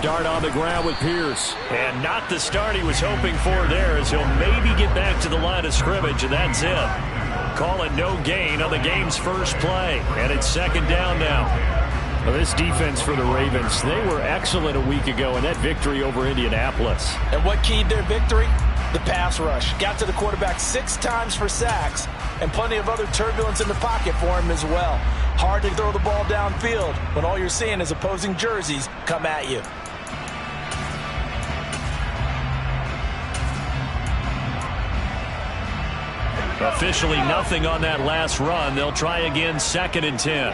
start on the ground with Pierce. And not the start he was hoping for there, as he'll maybe get back to the line of scrimmage, and that's it. Call it no gain on the game's first play. And it's second down now. Well, this defense for the Ravens, they were excellent a week ago in that victory over Indianapolis. And what keyed their victory? The pass rush. Got to the quarterback 6 times for sacks, and plenty of other turbulence in the pocket for him as well. Hard to throw the ball downfield when all you're seeing is opposing jerseys come at you. Officially nothing on that last run. They'll try again, 2nd and 10.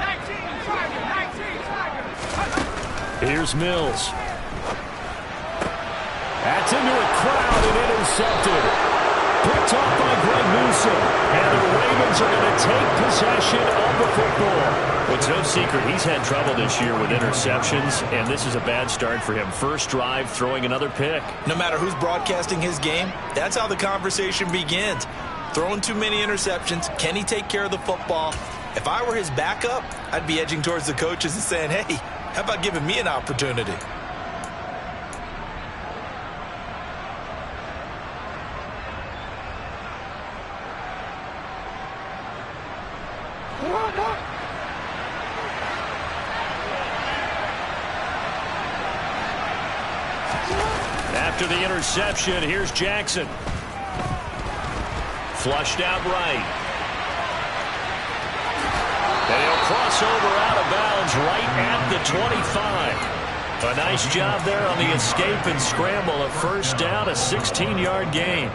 Here's Mills. That's into a crowd and intercepted. Picked off by Greg Newsome. And the Ravens are going to take possession of the football. Well, it's no secret he's had trouble this year with interceptions, and this is a bad start for him. First drive, throwing another pick. No matter who's broadcasting his game, that's how the conversation begins. Throwing too many interceptions. Can he take care of the football? If I were his backup, I'd be edging towards the coaches and saying, hey, how about giving me an opportunity? After the interception, here's Jackson. Flushed out right. And he'll cross over out of bounds right at the 25. A nice job there on the escape and scramble. A first down, a 16-yard gain.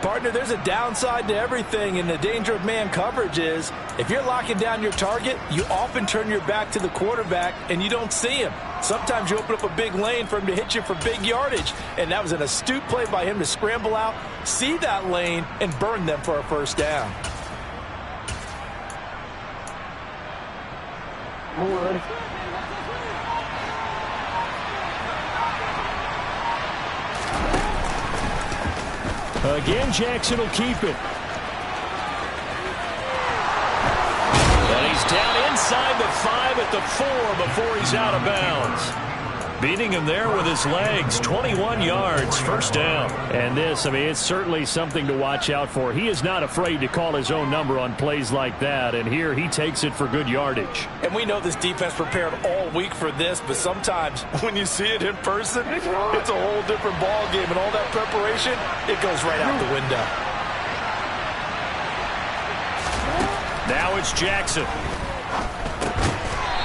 Partner, there's a downside to everything, and the danger of man coverage is if you're locking down your target, you often turn your back to the quarterback and you don't see him. Sometimes you open up a big lane for him to hit you for big yardage, and that was an astute play by him to scramble out, see that lane, and burn them for a first down. Again, Jackson will keep it. And he's down inside the 5 at the 4 before he's out of bounds. Beating him there with his legs, 21 yards, first down. And this, I mean, it's certainly something to watch out for. He is not afraid to call his own number on plays like that, and here he takes it for good yardage. And we know this defense prepared all week for this, but sometimes when you see it in person, it's a whole different ball game, and all that preparation, it goes right out the window. Now it's Jackson.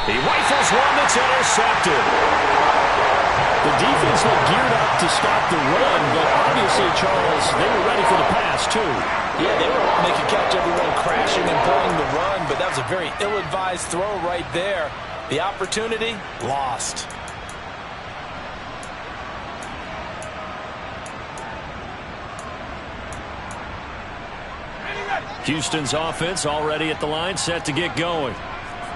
He rifles one that's intercepted. The defense looked geared up to stop the run, but obviously, Charles, they were ready for the pass, too. Yeah, they were hoping they could catch everyone crashing and pulling the run, but that was a very ill-advised throw right there. The opportunity, lost. Houston's offense already at the line, set to get going.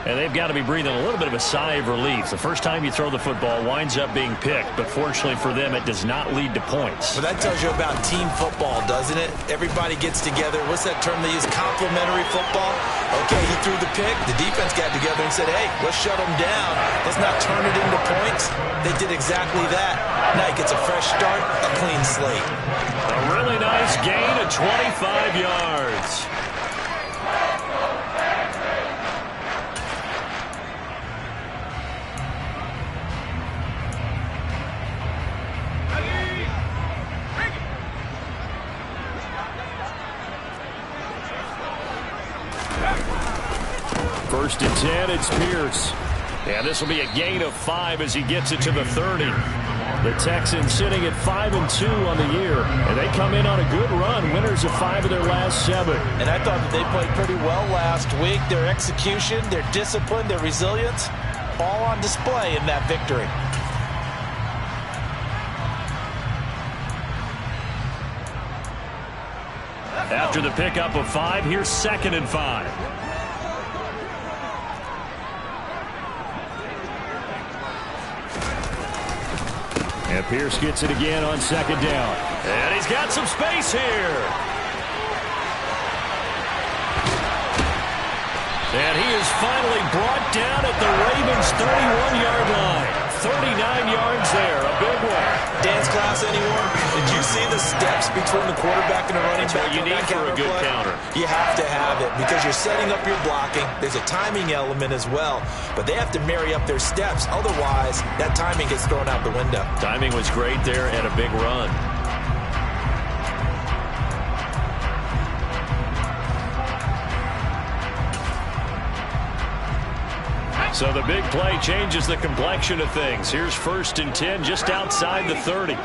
And they've got to be breathing a little bit of a sigh of relief. The first time you throw the football winds up being picked, but fortunately for them, it does not lead to points. Well, that tells you about team football, doesn't it? Everybody gets together. What's that term they use? Complementary football? Okay, he threw the pick. The defense got together and said, hey, let's shut him down. Let's not turn it into points. They did exactly that. Now he gets a fresh start, a clean slate. A really nice gain of 25 yards. First and 10, it's Pierce. And this will be a gain of 5 as he gets it to the 30. The Texans sitting at 5-2 on the year. And they come in on a good run, winners of 5 of their last 7. And I thought that they played pretty well last week. Their execution, their discipline, their resilience, all on display in that victory. After the pickup of 5, here's 2nd and 5. And Pierce gets it again on 2nd down. And he's got some space here. And he is finally brought down at the Ravens' 31-yard line. 39 yards there, a big one. Dance class, anyone? Did you see the steps between the quarterback and the running back? That's what you need for a good counter. You have to have it because you're setting up your blocking. There's a timing element as well, but they have to marry up their steps. Otherwise, that timing gets thrown out the window. Timing was great there and a big run. So the big play changes the complexion of things. Here's 1st and 10 just outside the 30.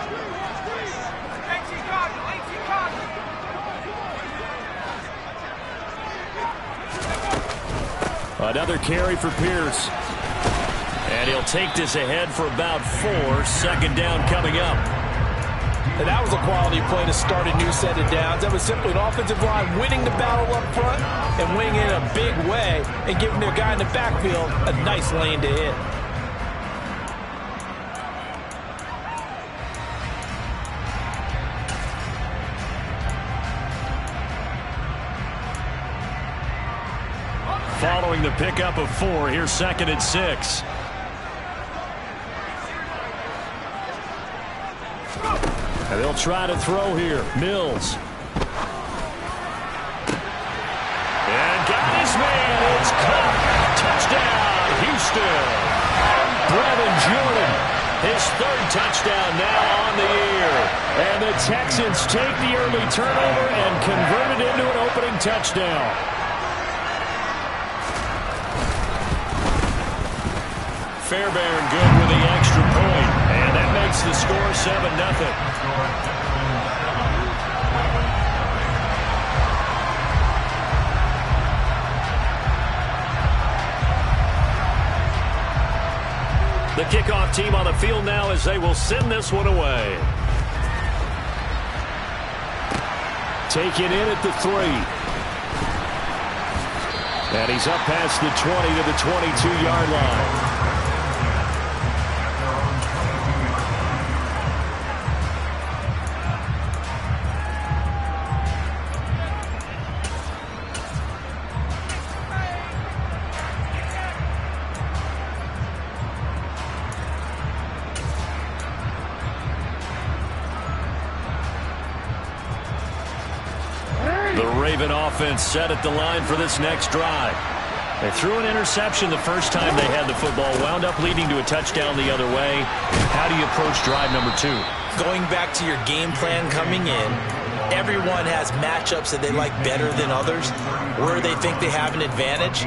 Another carry for Pierce. And he'll take this ahead for about 4. 2nd down coming up. And that was a quality play to start a new set of downs. That was simply an offensive line winning the battle up front and winning in a big way and giving their guy in the backfield a nice lane to hit. Following the pickup of 4, here's 2nd and 6. And they'll try to throw here. Mills. And got his man. It's caught. Touchdown, Houston. Brevin Jordan, his 3rd touchdown now on the year. And the Texans take the early turnover and convert it into an opening touchdown. Fairbairn good with the extra point. And that makes the score 7-0. The kickoff team on the field now as they will send this one away. Take it in at the 3. And he's up past the 20 to the 22-yard line. Offense set at the line for this next drive. They threw an interception the first time they had the football, wound up leading to a touchdown the other way. How do you approach drive number 2? Going back to your game plan coming in, everyone has matchups that they like better than others. Where they think they have an advantage,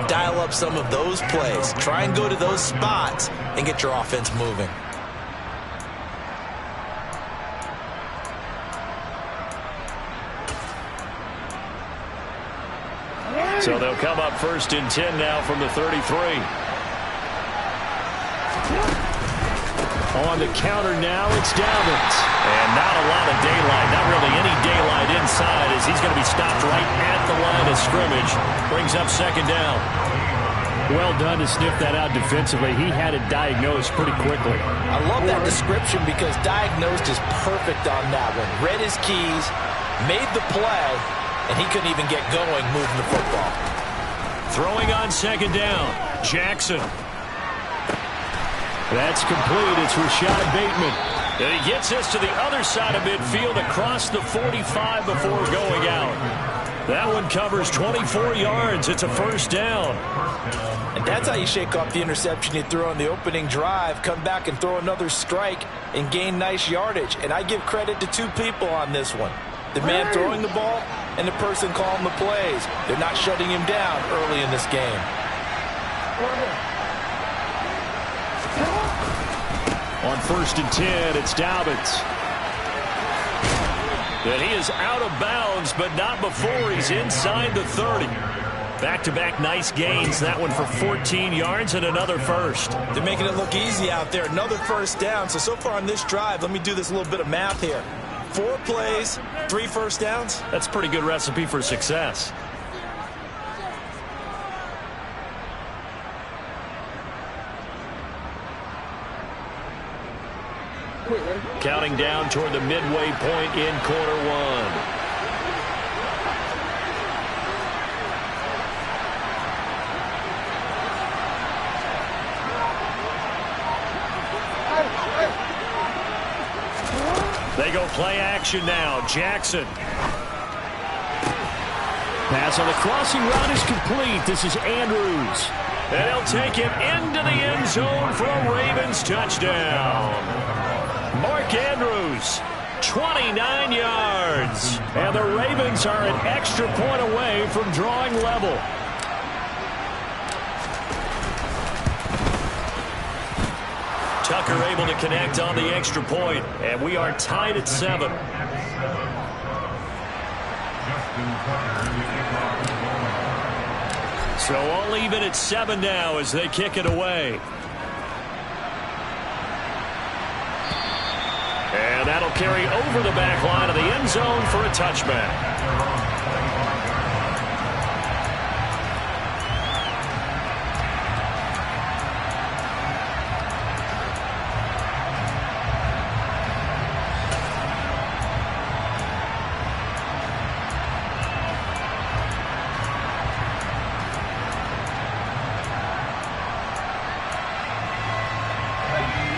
dial up some of those plays. Try and go to those spots and get your offense moving. So they'll come up 1st and 10 now from the 33. On the counter now, it's Dalvin. And not a lot of daylight, not really any daylight inside as he's going to be stopped right at the line of scrimmage. Brings up 2nd down. Well done to sniff that out defensively. He had it diagnosed pretty quickly. I love that description because diagnosed is perfect on that one. Read his keys, made the play, and he couldn't even get going moving the football. Throwing on 2nd down. Jackson. That's complete. It's Rashad Bateman. And he gets this to the other side of midfield across the 45 before going out. That one covers 24 yards. It's a 1st down. And that's how you shake off the interception you threw on the opening drive, come back and throw another strike and gain nice yardage. And I give credit to 2 people on this one. The man throwing the ball and the person calling the plays. They're not shutting him down early in this game. On 1st and 10, it's Dobbins. And he is out of bounds, but not before he's inside the 30. Back-to-back nice gains. That one for 14 yards and another 1st. They're making it look easy out there. Another 1st down. So far on this drive, let me do this little bit of math here. 4 plays, 3 1st downs. That's a pretty good recipe for success. Counting down toward the midway point in quarter 1. Play action now. Jackson. Pass on the crossing route is complete. This is Andrews. And he'll take it into the end zone for a Ravens touchdown. Mark Andrews, 29 yards. And the Ravens are an extra point away from drawing level. Tucker able to connect on the extra point, and we are tied at 7. So all even at 7 now as they kick it away. And that'll carry over the back line of the end zone for a touchback.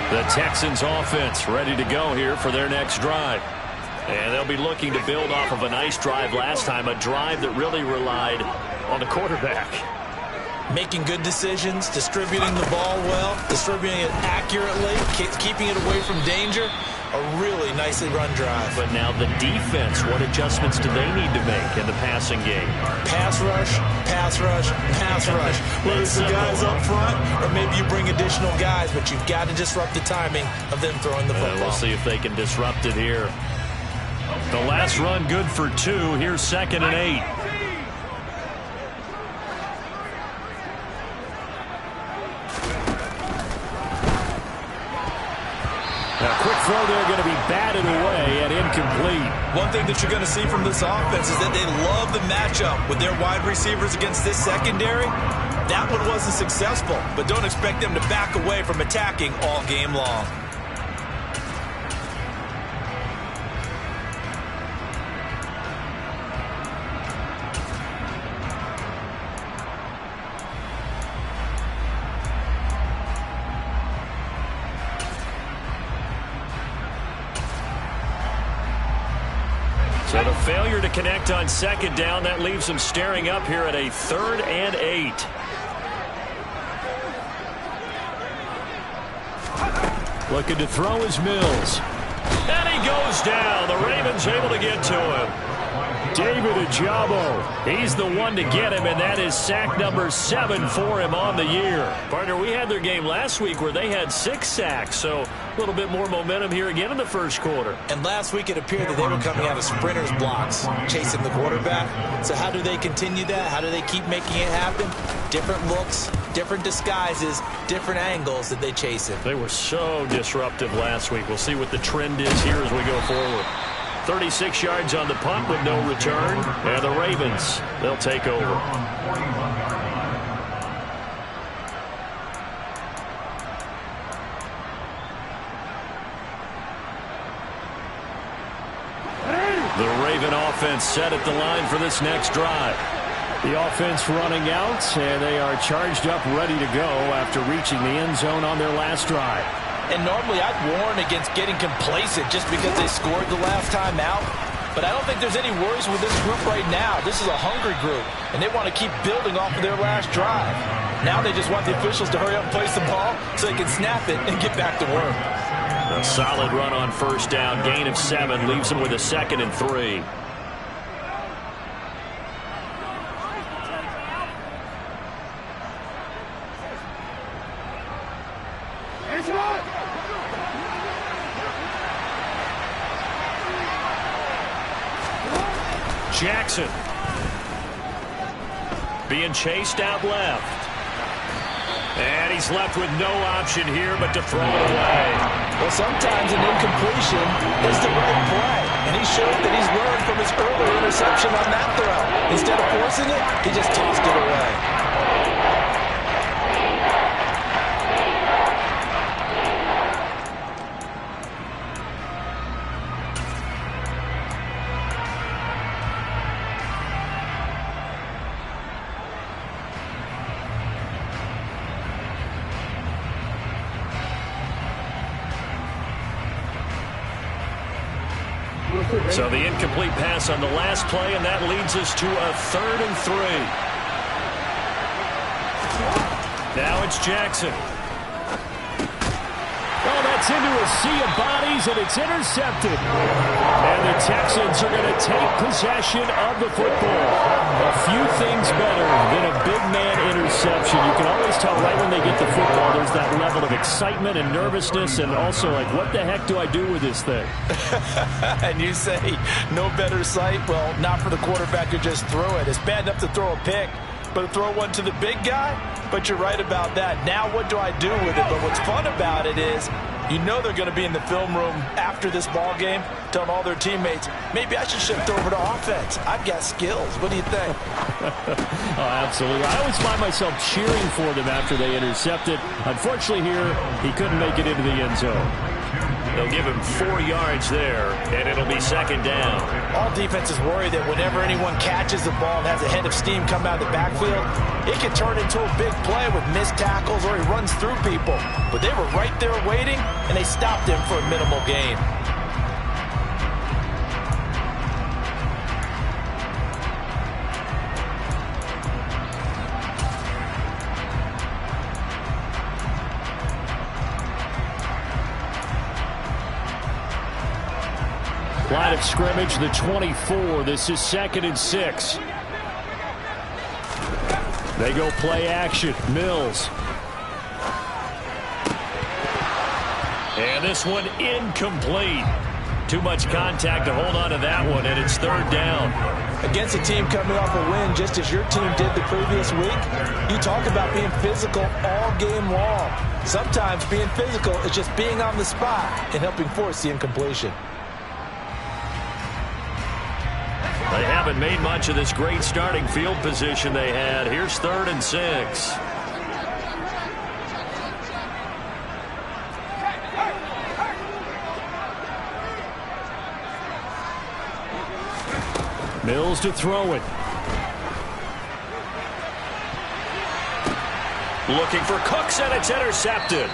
The Texans offense ready to go here for their next drive. And they'll be looking to build off of a nice drive last time, a drive that really relied on the quarterback. Making good decisions, distributing the ball well, distributing it accurately, keeping it away from danger. A really nicely run drive. But now the defense, what adjustments do they need to make in the passing game? Pass rush, pass rush, pass rush. Whether it's the guys up front or maybe you bring additional guys, but you've got to disrupt the timing of them throwing the football. We'll see if they can disrupt it here. The last run good for 2. Here's 2nd and 8. A quick throw there going to be batted away and incomplete. One thing that you're going to see from this offense is that they love the matchup with their wide receivers against this secondary. That one wasn't successful, but don't expect them to back away from attacking all game long. So the failure to connect on 2nd down, that leaves them staring up here at a 3rd and 8. Looking to throw is Mills. And he goes down. The Ravens able to get to him. David Ojabo. He's the one to get him, and that is sack number 7 for him on the year. Partner, we had their game last week where they had 6 sacks, so a little bit more momentum here again in the first quarter. And last week it appeared that they were coming out of sprinters blocks, chasing the quarterback. So how do they continue that? How do they keep making it happen? Different looks, different disguises, different angles that they chase it. They were so disruptive last week. We'll see what the trend is here as we go forward. 36 yards on the punt with no return. And the Ravens, they'll take over. The Raven offense set at the line for this next drive. The offense running out, and they are charged up, ready to go after reaching the end zone on their last drive. And normally I'd warn against getting complacent just because they scored the last time out. But I don't think there's any worries with this group right now. This is a hungry group, and they want to keep building off of their last drive. Now they just want the officials to hurry up and place the ball so they can snap it and get back to work. A solid run on 1st down. Gain of 7 leaves them with a 2nd and 3. Jackson being chased out left. And he's left with no option here but to throw it away. Well, sometimes an incompletion is the right play. And he showed that he's learned from his earlier interception on that throw. Instead of forcing it, he just tossed it away. So the incomplete pass on the last play, and that leads us to a 3rd and 3. Now it's Jackson. Oh, that's into a sea of bodies, and it's intercepted. And the Texans are going to take possession of the football. A few things better than a big man interception. You can always tell right when they get the football, there's that level of excitement and nervousness, and also like, what the heck do I do with this thing? And you say, no better sight? Well, not for the quarterback to just throw it. It's bad enough to throw a pick, but to throw one to the big guy? But you're right about that. Now what do I do with it? But what's fun about it is, you know they're going to be in the film room after this ball game, telling all their teammates, maybe I should shift over to offense. I've got skills. What do you think? Oh, absolutely. I always find myself cheering for them after they intercepted. Unfortunately here, he couldn't make it into the end zone. They'll give him 4 yards there, and it'll be 2nd down. All defenses worry that whenever anyone catches the ball and has a head of steam come out of the backfield, it can turn into a big play with missed tackles or he runs through people. But they were right there waiting, and they stopped him for a minimal gain. Line of scrimmage, the 24. This is 2nd and 6. They go play action. Mills. And this one incomplete. Too much contact to hold on to that one, and it's 3rd down. Against a team coming off a win just as your team did the previous week, you talk about being physical all game long. Sometimes being physical is just being on the spot and helping force the incompletion. They haven't made much of this great starting field position they had. Here's 3rd and 6. Mills to throw it. Looking for Cooks, and it's intercepted.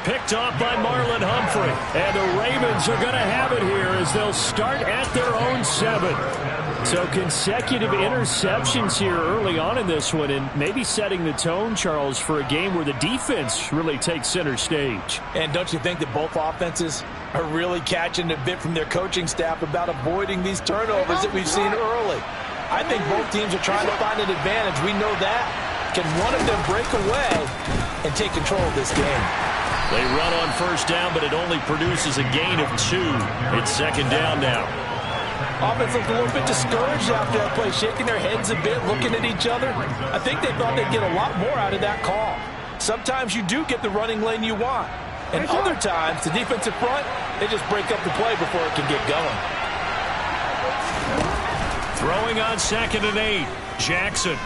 Picked off by Marlon Humphrey. And the Ravens are going to have it here as they'll start at their own 7. So consecutive interceptions here early on in this one, and maybe setting the tone, Charles, for a game where the defense really takes center stage. And don't you think that both offenses are really catching a bit from their coaching staff about avoiding these turnovers that we've seen early? I think both teams are trying to find an advantage. We know that. Can one of them break away and take control of this game? They run on 1st down, but it only produces a gain of 2. It's 2nd down now. Offense looked a little bit discouraged after that play, shaking their heads a bit, looking at each other. I think they thought they'd get a lot more out of that call. Sometimes you do get the running lane you want. And other times, the defensive front, they just break up the play before it can get going. Throwing on 2nd and 8. Jackson.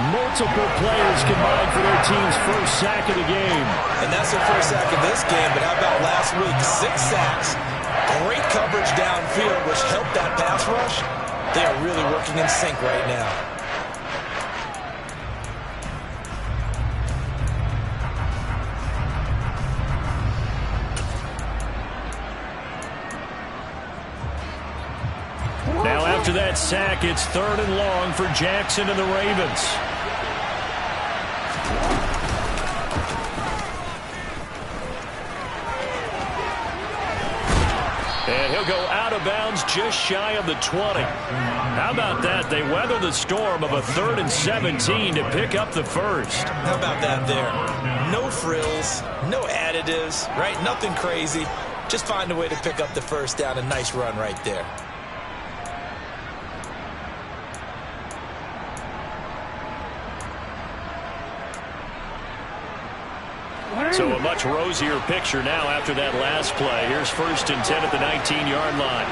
Multiple players combined for their team's 1st sack of the game. And that's their 1st sack of this game, but how about last week? 6 sacks. Great coverage downfield, which helped that pass rush. They are really working in sync right now. Now after that sack, it's 3rd and long for Jackson and the Ravens. And he'll go out of bounds just shy of the 20. How about that? They weather the storm of a 3rd and 17 to pick up the 1st. How about that there? No frills, no additives, right? Nothing crazy. Just find a way to pick up the 1st down. A nice run right there. So a much rosier picture now after that last play. Here's 1st and 10 at the 19-yard line.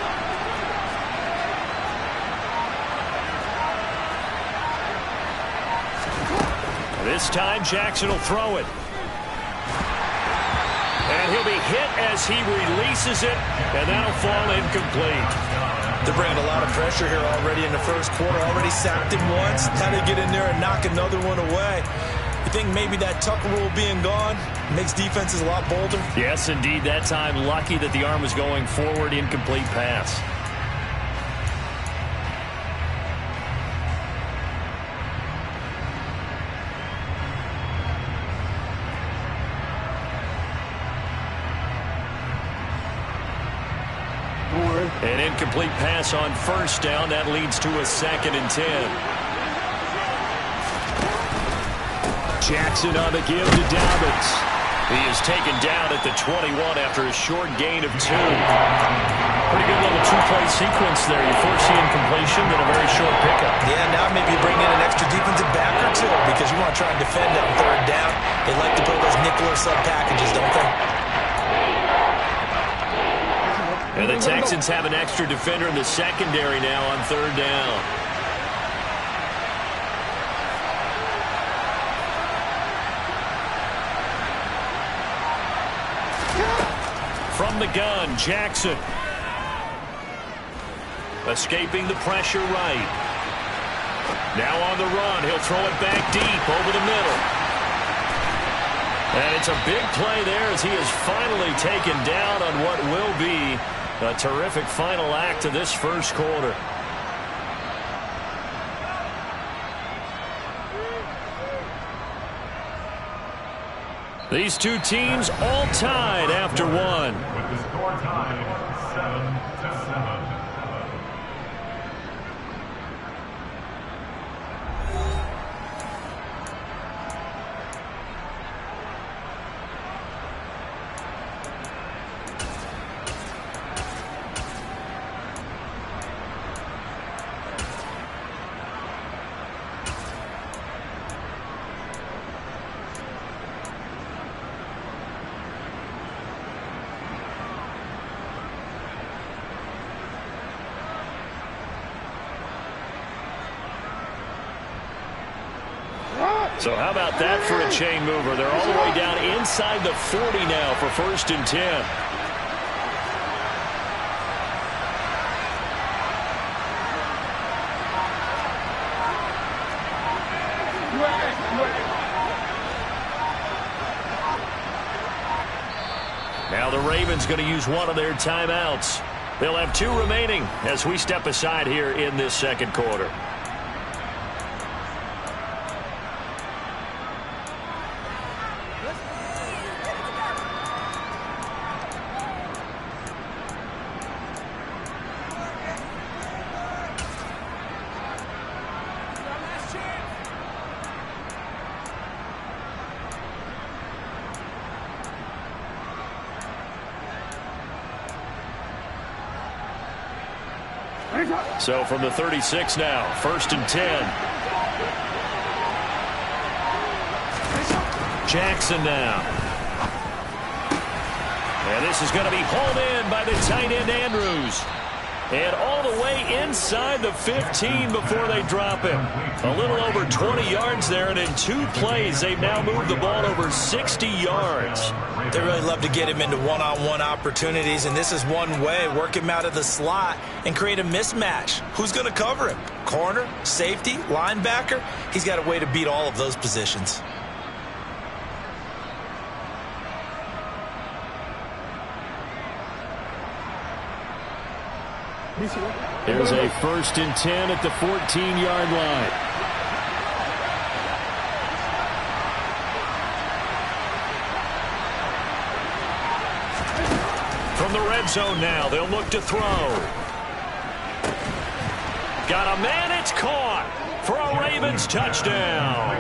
This time Jackson will throw it. And he'll be hit as he releases it, and that'll fall incomplete. They're bringing a lot of pressure here already in the 1st quarter. Already sacked him once. How to get in there and knock another one away. You think maybe that tuck rule being gone makes defenses a lot bolder? Yes, indeed. That time, lucky that the arm was going forward, incomplete pass. An incomplete pass on first down. That leads to a 2nd and 10. Jackson on the give to Dobbins. He is taken down at the 21 after a short gain of 2. Pretty good little 2-play sequence there. You force the incompletion, then a very short pickup. Yeah, now maybe bring in an extra defensive back or two because you want to try and defend on 3rd down. They like to play those nickel or sub packages, don't they? And the Texans have an extra defender in the secondary now on 3rd down. From the gun, Jackson. Escaping the pressure right. Now on the run. He'll throw it back deep over the middle. And it's a big play there as he is finally taken down on what will be a terrific final act of this first quarter. These two teams all tied after one. With the score tied 7-7. So how about that for a chain mover? They're all the way down inside the 40 now for 1st and 10. Now the Ravens going to use one of their timeouts. They'll have 2 remaining as we step aside here in this 2nd quarter. So from the 36 now, 1st and 10. Jackson now. And this is going to be hauled in by the tight end Andrews. And all the way inside the 15 before they drop him. A little over 20 yards there, and in 2 plays, they've now moved the ball over 60 yards. They really love to get him into one-on-one opportunities, and this is one way. Work him out of the slot and create a mismatch. Who's going to cover him? Corner, safety, linebacker? He's got a way to beat all of those positions. Here's a 1st and 10 at the 14-yard line. From the red zone now, they'll look to throw. Got a man, it's caught for a Ravens touchdown.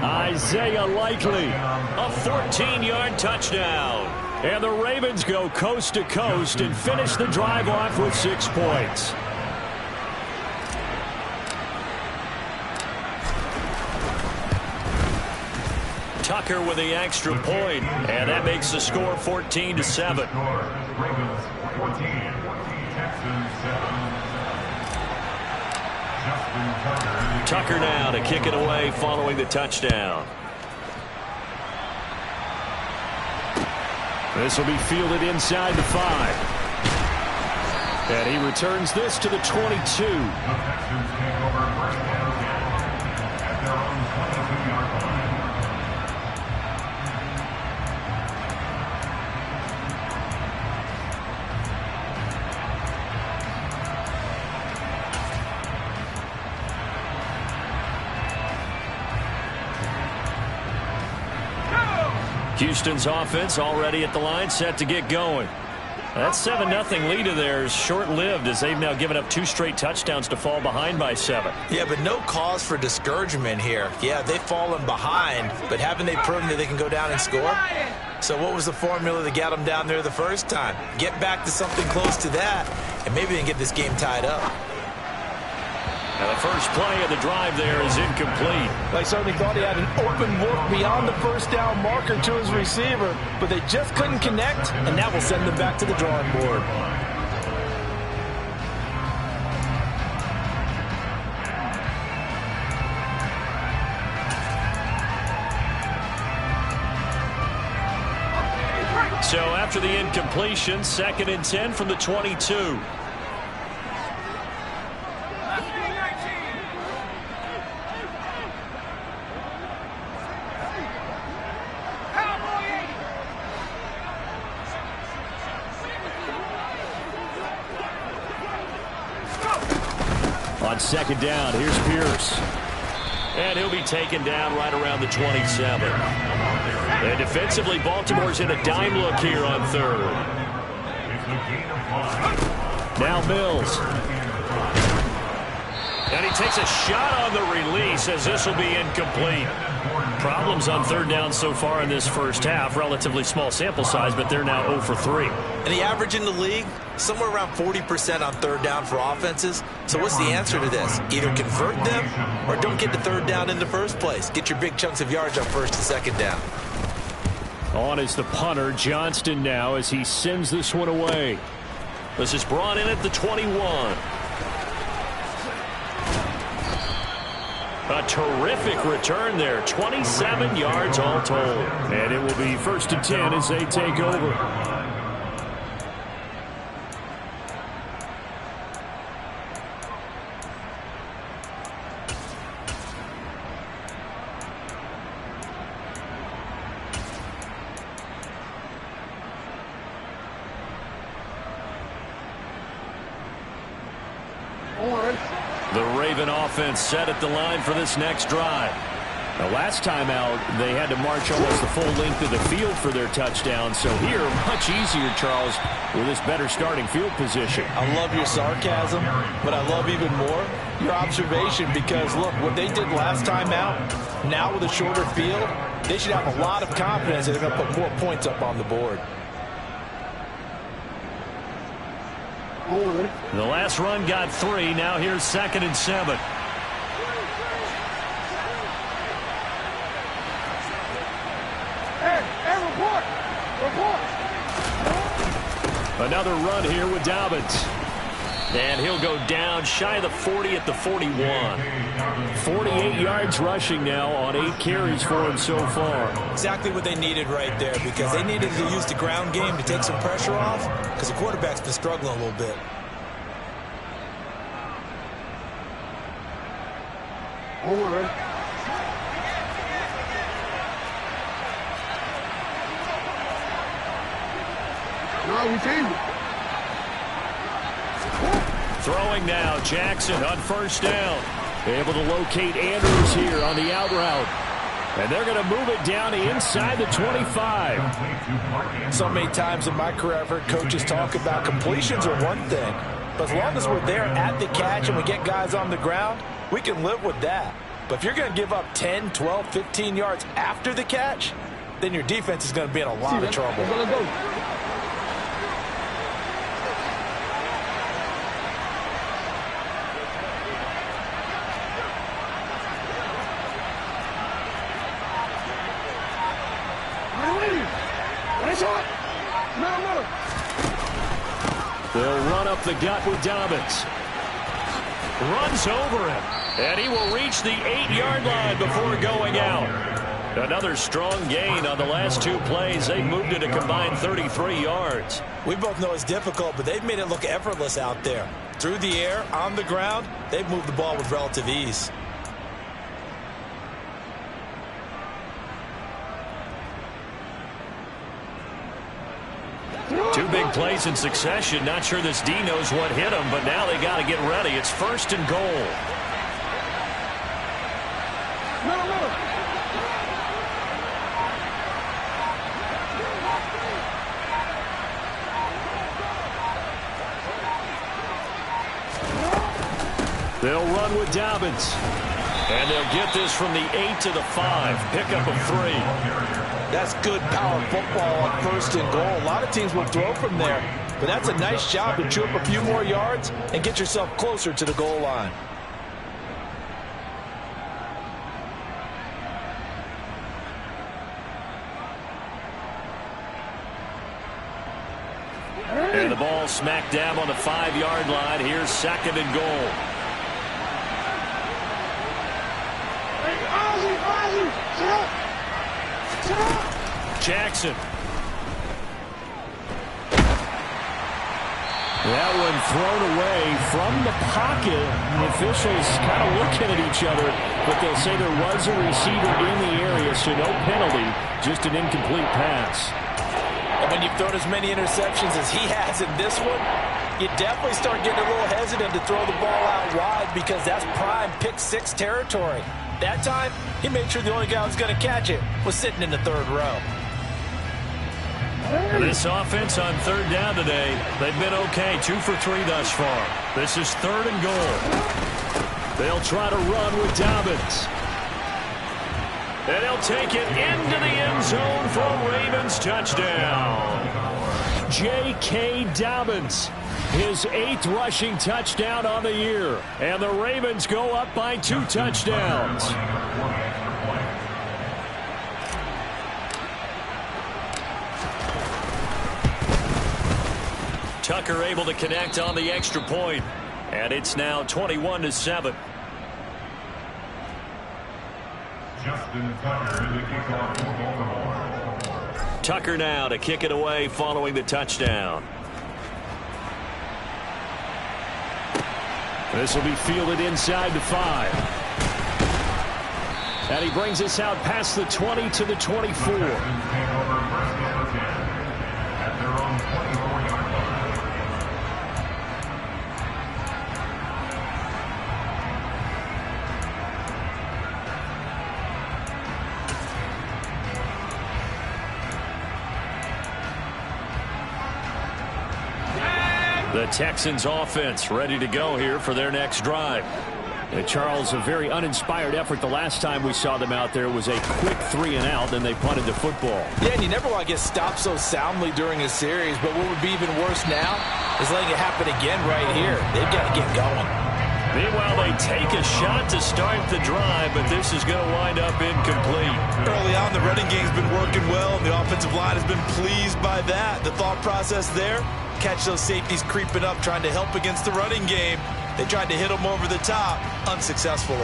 Isaiah Likely, a 14-yard touchdown. And the Ravens go coast to coast and finish the drive off with 6 points. Tucker with the extra point, and that makes the score 14-7. Ravens 14, Texans 7. Tucker now to kick it away following the touchdown. This will be fielded inside the 5. And he returns this to the 22. The Texans take over 1st and 10 at their from 22-yard line. Houston's offense already at the line, set to get going. That 7-0 lead of theirs short-lived as they've now given up 2 straight touchdowns to fall behind by 7. Yeah, but no cause for discouragement here. Yeah, they've fallen behind, but haven't they proven that they can go down and score? So what was the formula that got them down there the first time? Get back to something close to that, and maybe they can get this game tied up. Now the first play of the drive there is incomplete. They certainly thought he had an open look beyond the first down marker to his receiver, but they just couldn't connect, and that will send them back to the drawing board. So after the incompletion, 2nd and 10 from the 22. On 2nd down, here's Pierce. And he'll be taken down right around the 27. And defensively, Baltimore's in a dime look here on 3rd. Now Mills. And he takes a shot on the release as this will be incomplete. Problems on 3rd down so far in this first half. Relatively small sample size, but they're now 0 for 3. And the average in the league, somewhere around 40% on 3rd down for offenses. So what's the answer to this? Either convert them or don't get to 3rd down in the first place. Get your big chunks of yards on 1st and 2nd down. On is the punter, Johnston, now as he sends this one away. This is brought in at the 21. A terrific return there. 27 yards all told. And it will be 1st and 10 as they take over. The Raven offense set at the line for this next drive. The last time out, they had to march almost the full length of the field for their touchdown. So here, much easier, Charles, with this better starting field position. I love your sarcasm, but I love even more your observation because, look, what they did last time out, now with a shorter field, they should have a lot of confidence that they're going to put more points up on the board. The last run got 3. Now here's 2nd and 7. Another run here with Dobbins. And he'll go down shy of the 40 at the 41. 48 yards rushing now on 8 carries for him so far. Exactly what they needed right there because they needed to use the ground game to take some pressure off because the quarterback's been struggling a little bit. Throwing now, Jackson on 1st down. Able to locate Andrews here on the out route. And they're going to move it down to inside the 25. So many times in my career I've heard coaches talk about completions are one thing. But as long as we're there at the catch and we get guys on the ground, we can live with that. But if you're going to give up 10, 12, 15 yards after the catch, then your defense is going to be in a lot of trouble. They'll run up the gut with Dobbins. Runs over him. And he will reach the 8-yard line before going out. Another strong gain on the last 2 plays. They've moved it a combined 33 yards. We both know it's difficult, but they've made it look effortless out there. Through the air, on the ground, they've moved the ball with relative ease. plays in succession. Not sure this D knows what hit him, but now they got to get ready. It's 1st and goal. They'll run with Dobbins. And they'll get this from the 8 to the 5. Pickup of 3. That's good power football on 1st and goal. A lot of teams will throw from there. But that's a nice job to chew up a few more yards and get yourself closer to the goal line. And the ball smack dab on the 5-yard line. Here's 2nd and goal. Jackson. That one thrown away from the pocket. The officials kind of looking at each other, but they'll say there was a receiver in the area, so no penalty, just an incomplete pass. And when you've thrown as many interceptions as he has in this one, you definitely start getting a little hesitant to throw the ball out wide because that's prime pick-6 territory. That time, he made sure the only guy who was going to catch it was sitting in the 3rd row. This offense on 3rd down today, they've been okay, 2 for 3 thus far. This is 3rd and goal. They'll try to run with Dobbins. And they'll take it into the end zone for a Ravens touchdown. J.K. Dobbins, his 8th rushing touchdown on the year. And the Ravens go up by 2 touchdowns. Tucker able to connect on the extra point. And it's now 21-7. Justin Tucker, the kickoff for Baltimore. Tucker now to kick it away following the touchdown. This will be fielded inside the 5. And he brings us out past the 20 to the 24. The Texans offense ready to go here for their next drive. And Charles, a very uninspired effort the last time we saw them out there was a quick 3 and out, then they punted the football. Yeah, and you never want to get stopped so soundly during a series, but what would be even worse now is letting it happen again right here. They've got to get going. Meanwhile, they take a shot to start the drive, but this is going to wind up incomplete. Early on, the running game's been working well, and the offensive line has been pleased by that. The thought process there, catch those safeties creeping up, trying to help against the running game. They tried to hit them over the top, unsuccessfully.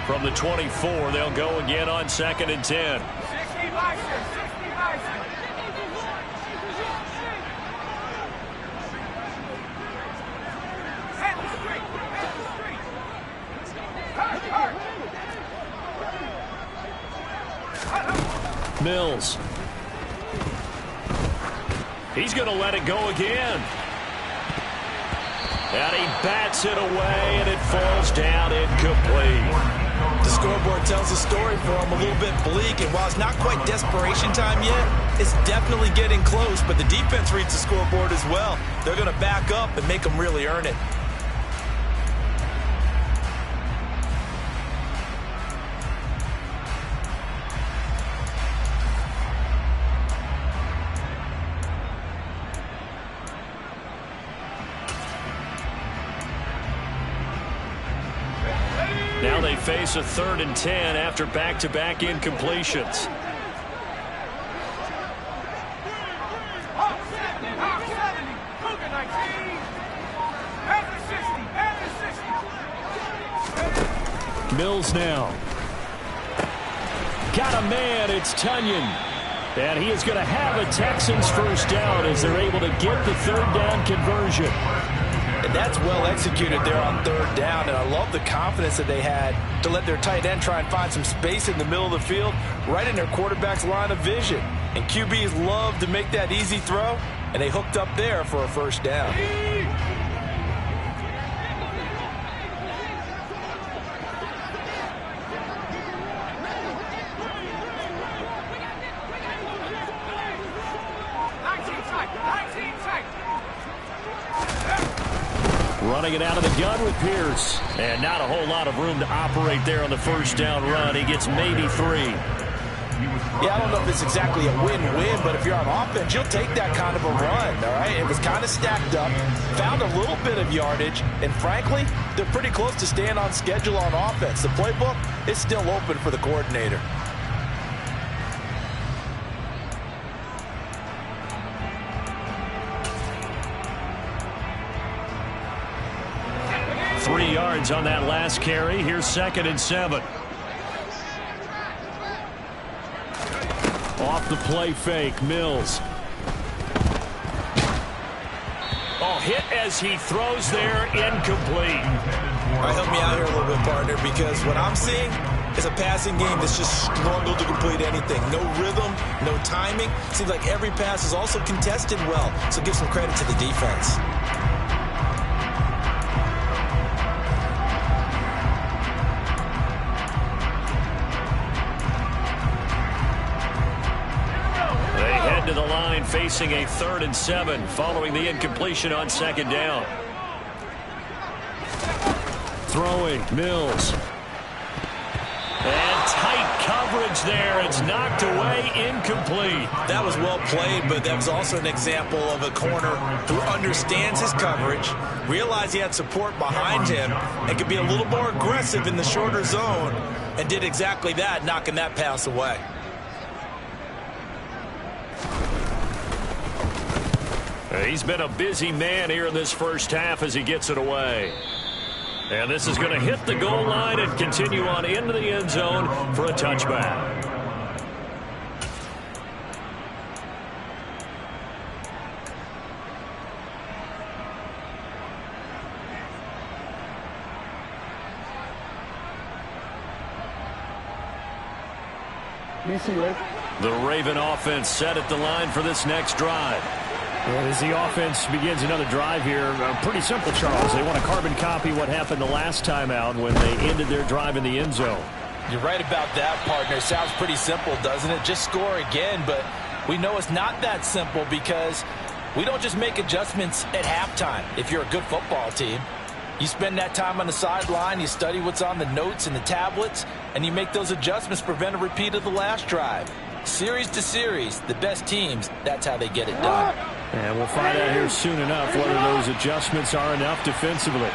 From the 24, they'll go again on 2nd and 10. Mills. He's going to let it go again. And he bats it away, and it falls down incomplete. The scoreboard tells a story for him, a little bit bleak, and while it's not quite desperation time yet, it's definitely getting close, but the defense reads the scoreboard as well. They're going to back up and make them really earn it. Now they face a 3rd and 10 after back-to-back incompletions. Mills now. Got a man, it's Tunyon. And he is going to have a Texans first down as they're able to get the 3rd down conversion. And that's well executed there on third down. And I love the confidence that they had to let their tight end try and find some space in the middle of the field, right in their quarterback's line of vision. And QBs love to make that easy throw, and they hooked up there for a first down. Running it out of the gun with Pierce. And not a whole lot of room to operate there on the first down run. He gets maybe 3. Yeah, I don't know if it's exactly a win-win, but if you're on offense, you'll take that kind of a run, all right? It was kind of stacked up, found a little bit of yardage, and frankly, they're pretty close to staying on schedule on offense. The playbook is still open for the coordinator. Three yards on that last carry. Here's 2nd and 7. Off the play fake, Mills. Oh, hit as he throws there, incomplete. All right, help me out here a little bit, partner, because what I'm seeing is a passing game that's just struggled to complete anything. No rhythm, no timing. Seems like every pass is also contested well, so give some credit to the defense. To the line, facing a 3rd and 7 following the incompletion on 2nd down. Throwing, Mills. And tight coverage there. It's knocked away, incomplete. That was well played, but that was also an example of a corner who understands his coverage, realized he had support behind him, and could be a little more aggressive in the shorter zone, and did exactly that, knocking that pass away. He's been a busy man here in this first half as he gets it away. And this is going to hit the goal line and continue on into the end zone for a touchback. The Raven offense set at the line for this next drive. And as the offense begins another drive here, pretty simple, Charles. They want to carbon copy what happened the last time out when they ended their drive in the end zone. You're right about that, partner. Sounds pretty simple, doesn't it? Just score again, but we know it's not that simple because we don't just make adjustments at halftime. If you're a good football team, you spend that time on the sideline, you study what's on the notes and the tablets, and you make those adjustments to prevent a repeat of the last drive. Series to series, the best teams, that's how they get it done. And we'll find out here soon enough whether those adjustments are enough defensively.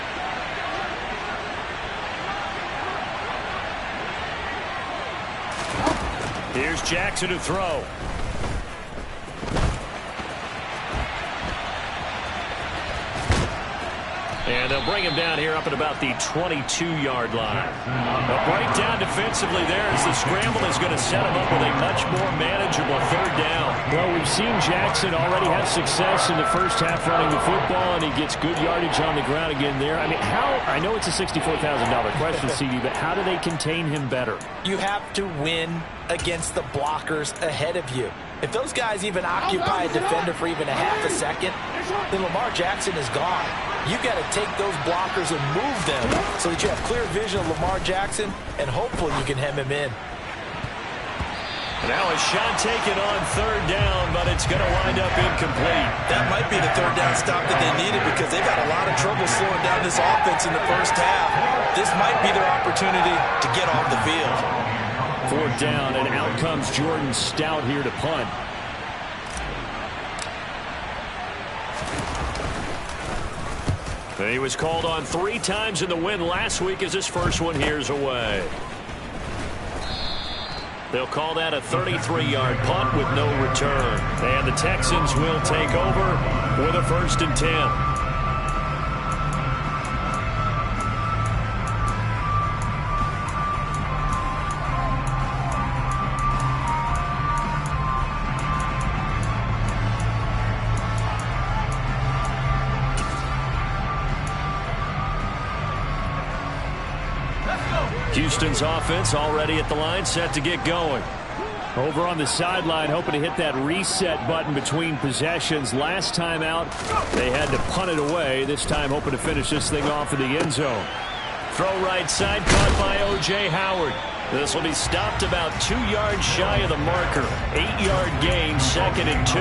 Here's Jackson to throw. And they'll bring him down here up at about the 22-yard line. A breakdown defensively there as the scramble is going to set him up with a much more manageable 3rd down. Well, we've seen Jackson already have success in the first half running the football, and he gets good yardage on the ground again there. I mean, I know it's a $64,000 question, CD, but how do they contain him better? You have to win against the blockers ahead of you. If those guys even occupy a defender for even a half a second, then Lamar Jackson is gone. You got to take those blockers and move them so that you have clear vision of Lamar Jackson, and hopefully you can hem him in. Now a shot taken on 3rd down, but it's going to wind up incomplete. That might be the 3rd down stop that they needed because they've had a lot of trouble slowing down this offense in the first half. This might be their opportunity to get off the field. 4th down, and out comes Jordan Stout here to punt. He was called on 3 times in the win last week as his first one here's away. They'll call that a 33-yard punt with no return. And the Texans will take over with a 1st and 10. Houston's offense already at the line, set to get going. Over on the sideline, hoping to hit that reset button between possessions. Last time out, they had to punt it away. This time, hoping to finish this thing off in the end zone. Throw right side, caught by O.J. Howard. This will be stopped about 2 yards shy of the marker. 8-yard gain, 2nd and 2.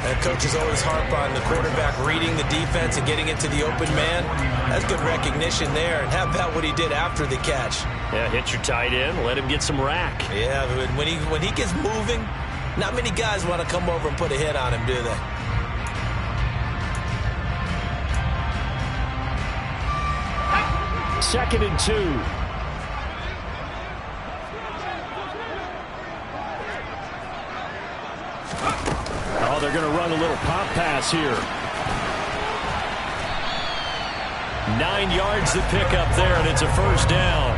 And coaches always harp on the quarterback reading the defense and getting into the open man. That's good recognition there. And how about what he did after the catch? Yeah, hit your tight end, let him get some rack. Yeah, but when he gets moving, not many guys want to come over and put a hit on him, do they? Second and 2. Oh, they're going to run a little pop pass here. 9 yards to pick up there, and it's a first down.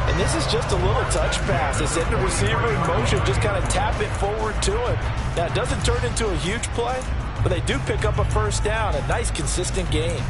And this is just a little touch pass. They send the receiver in motion, just kind of tap it forward to him. Now, it doesn't turn into a huge play, but they do pick up a first down. A nice, consistent gain.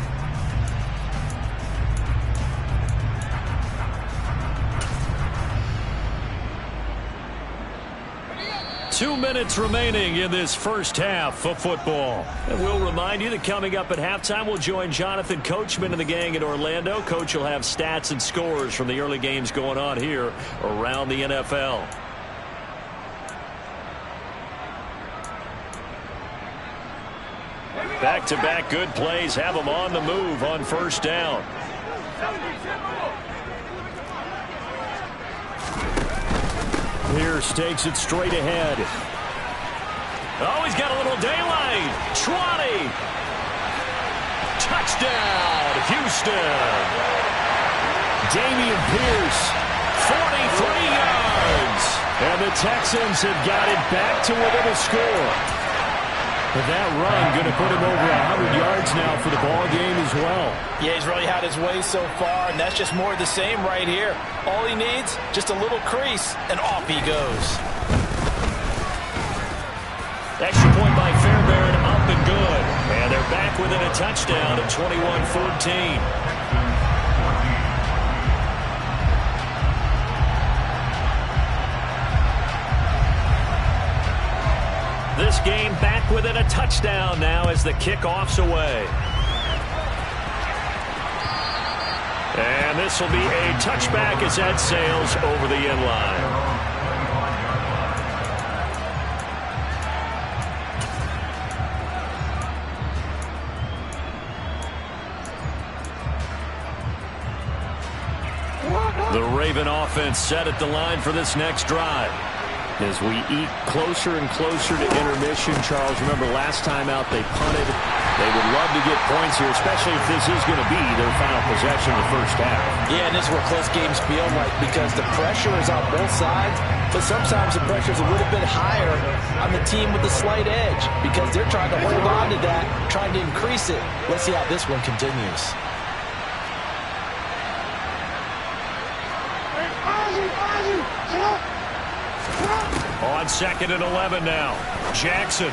Two minutes remaining in this first half of football. And we'll remind you that coming up at halftime, we'll join Jonathan Coachman and the gang in Orlando. Coach will have stats and scores from the early games going on here around the NFL. Back-to-back good plays have them on the move on first down. Pierce takes it straight ahead. Oh, he's got a little daylight. 20. Touchdown, Houston. Damian Pierce, 43 yards. And the Texans have got it back to within a score. But that run going to put him over 100 yards now for the ball game as well. Yeah, he's really had his way so far, and that's just more of the same right here. All he needs, just a little crease, and off he goes. Extra point by Fairbairn, up and good. And they're back within a touchdown at 21-14. This game back within a touchdown now as the kickoff's away. And this will be a touchback as that sails over the end line. The Raven offense set at the line for this next drive. As we eat closer and closer to intermission, Charles, remember last time out they punted. They would love to get points here, especially if this is going to be their final possession of the first half. Yeah, and this is what close games feel like because the pressure is on both sides, but sometimes the pressure is a little bit higher on the team with the slight edge because they're trying to hold on to that, trying to increase it. Let's see how this one continues. On 2nd and 11 now. Jackson.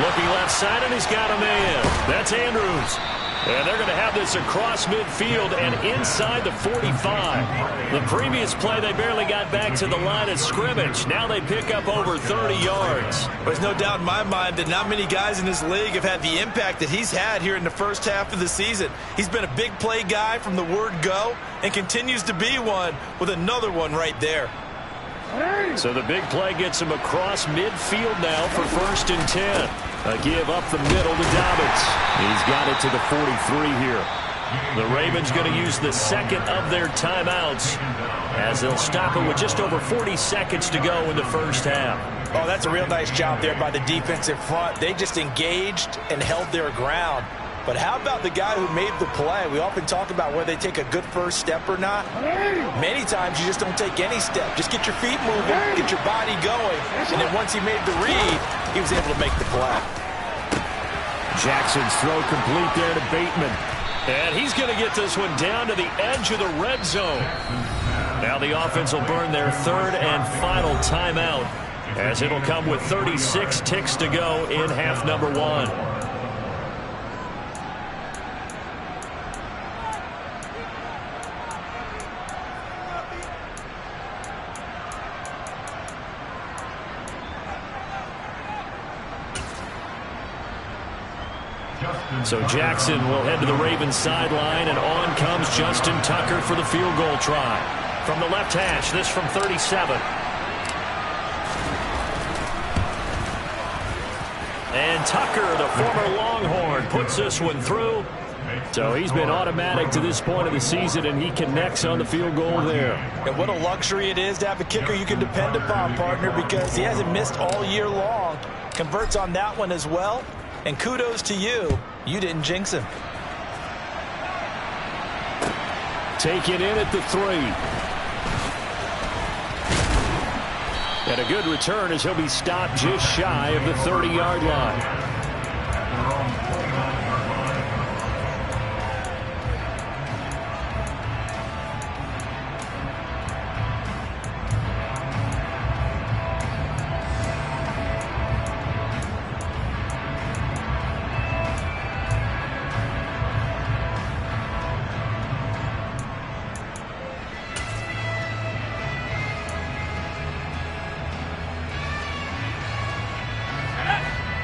Looking left side, and he's got a man. That's Andrews. And they're going to have this across midfield and inside the 45. The previous play, they barely got back to the line of scrimmage. Now they pick up over 30 yards. There's no doubt in my mind that not many guys in this league have had the impact that he's had here in the first half of the season. He's been a big play guy from the word go and continues to be one with another one right there. So the big play gets him across midfield now for 1st and 10. A give up the middle to Dobbins. He's got it to the 43 here. The Ravens going to use the second of their timeouts as they'll stop it with just over 40 seconds to go in the first half. Oh, that's a real nice job there by the defensive front. They just engaged and held their ground. But how about the guy who made the play? We often talk about whether they take a good first step or not. Many times you just don't take any step. Just get your feet moving, get your body going, and then once he made the read, he was able to make the play. Jackson's throw complete there to Bateman. And he's going to get this one down to the edge of the red zone. Now the offense will burn their 3rd and final timeout as it'll come with 36 ticks to go in half number 1. So Jackson will head to the Ravens sideline, and on comes Justin Tucker for the field goal try. From the left hash, this from 37. And Tucker, the former Longhorn, puts this one through. So he's been automatic to this point of the season, and he connects on the field goal there. And what a luxury it is to have a kicker you can depend upon, partner, because he hasn't missed all year long. Converts on that one as well. And kudos to you. You didn't jinx him. Take it in at the 3. And a good return as he'll be stopped just shy of the 30-yard line.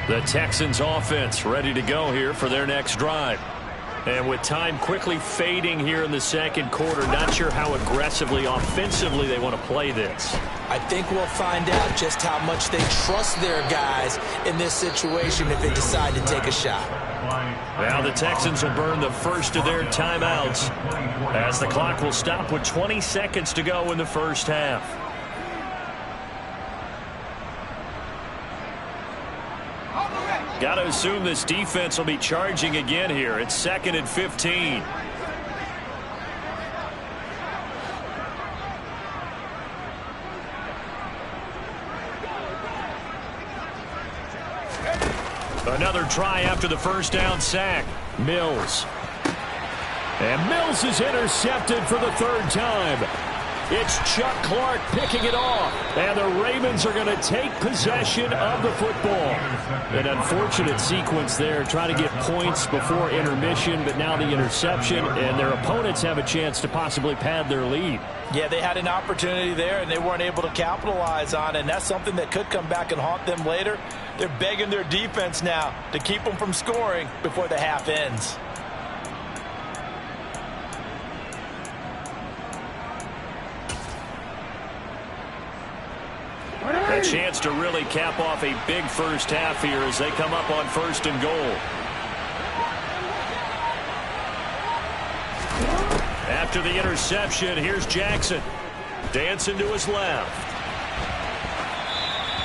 The Texans offense ready to go here for their next drive. And with time quickly fading here in the second quarter, not sure how aggressively, offensively they want to play this. I think we'll find out just how much they trust their guys in this situation if they decide to take a shot. Now the Texans will burn the first of their timeouts as the clock will stop with 20 seconds to go in the first half. Got to assume this defense will be charging again here. It's 2nd and 15. Another try after the first down sack. Mills. And Mills is intercepted for the 3rd time. It's Chuck Clark picking it off. And the Ravens are going to take possession of the football. An unfortunate sequence there, trying to get points before intermission, but now the interception, and their opponents have a chance to possibly pad their lead. Yeah, they had an opportunity there, and they weren't able to capitalize on it, and that's something that could come back and haunt them later. They're begging their defense now to keep them from scoring before the half ends. A chance to really cap off a big first half here as they come up on 1st and goal. After the interception, here's Jackson. Dancing to his left.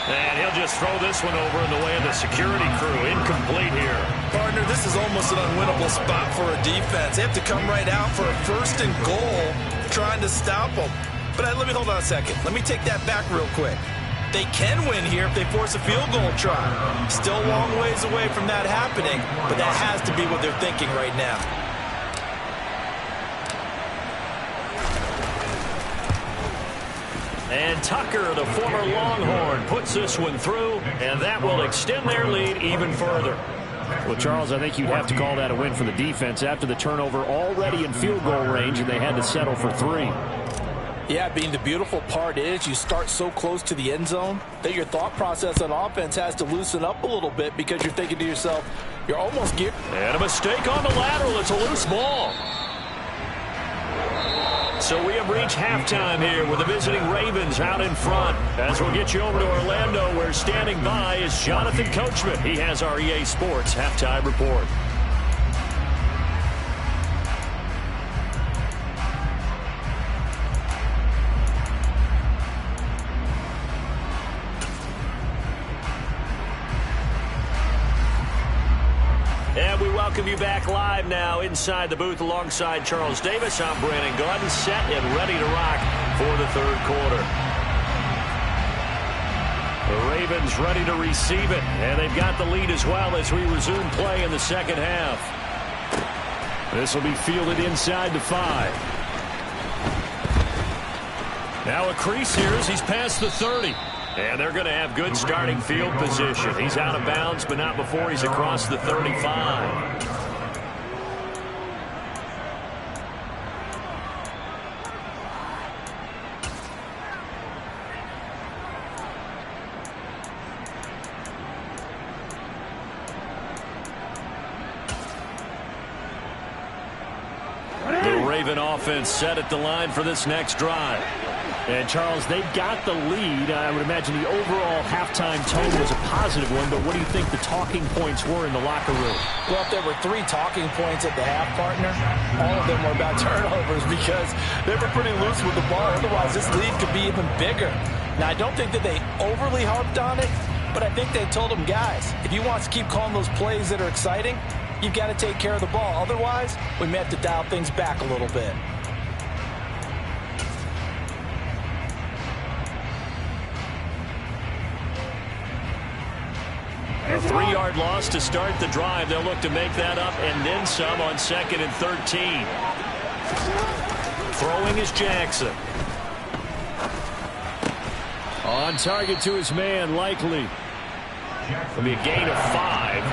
And he'll just throw this one over in the way of the security crew. Incomplete here. Partner, this is almost an unwinnable spot for a defense. They have to come right out for a 1st and goal trying to stop them. But let me hold on a second. Let me take that back real quick. They can win here if they force a field goal try. Still a long ways away from that happening, but that has to be what they're thinking right now. And Tucker, the former Longhorn, puts this one through, and that will extend their lead even further. Well, Charles, I think you'd have to call that a win for the defense after the turnover already in field goal range, and they had to settle for 3. Yeah, being the beautiful part is you start so close to the end zone that your thought process on offense has to loosen up a little bit because you're thinking to yourself, you're almost geared. And a mistake on the lateral. It's a loose ball. So we have reached halftime here with the visiting Ravens out in front. As we'll get you over to Orlando, where standing by is Jonathan Coachman. He has our EA Sports halftime report. And we welcome you back live now inside the booth alongside Charles Davis. I'm Brandon Gordon, set and ready to rock for the 3rd quarter. The Ravens ready to receive it, and they've got the lead as well as we resume play in the 2nd half. This will be fielded inside the 5. Now a crease here as he's past the 30. And they're going to have good starting field position. He's out of bounds, but not before he's across the 35. Raven offense set at the line for this next drive. And, Charles, they've got the lead. I would imagine the overall halftime tone was a positive one, but what do you think the talking points were in the locker room? Well, if there were 3 talking points at the half, partner, all of them were about turnovers because they were pretty loose with the ball. Otherwise, this lead could be even bigger. Now, I don't think that they overly harped on it, but I think they told them, guys, if you want to keep calling those plays that are exciting, you've got to take care of the ball. Otherwise, we may have to dial things back a little bit. A 3-yard loss to start the drive. They'll look to make that up and then some on 2nd and 13. Throwing is Jackson. On target to his man, Likely. It'll be a gain of 5.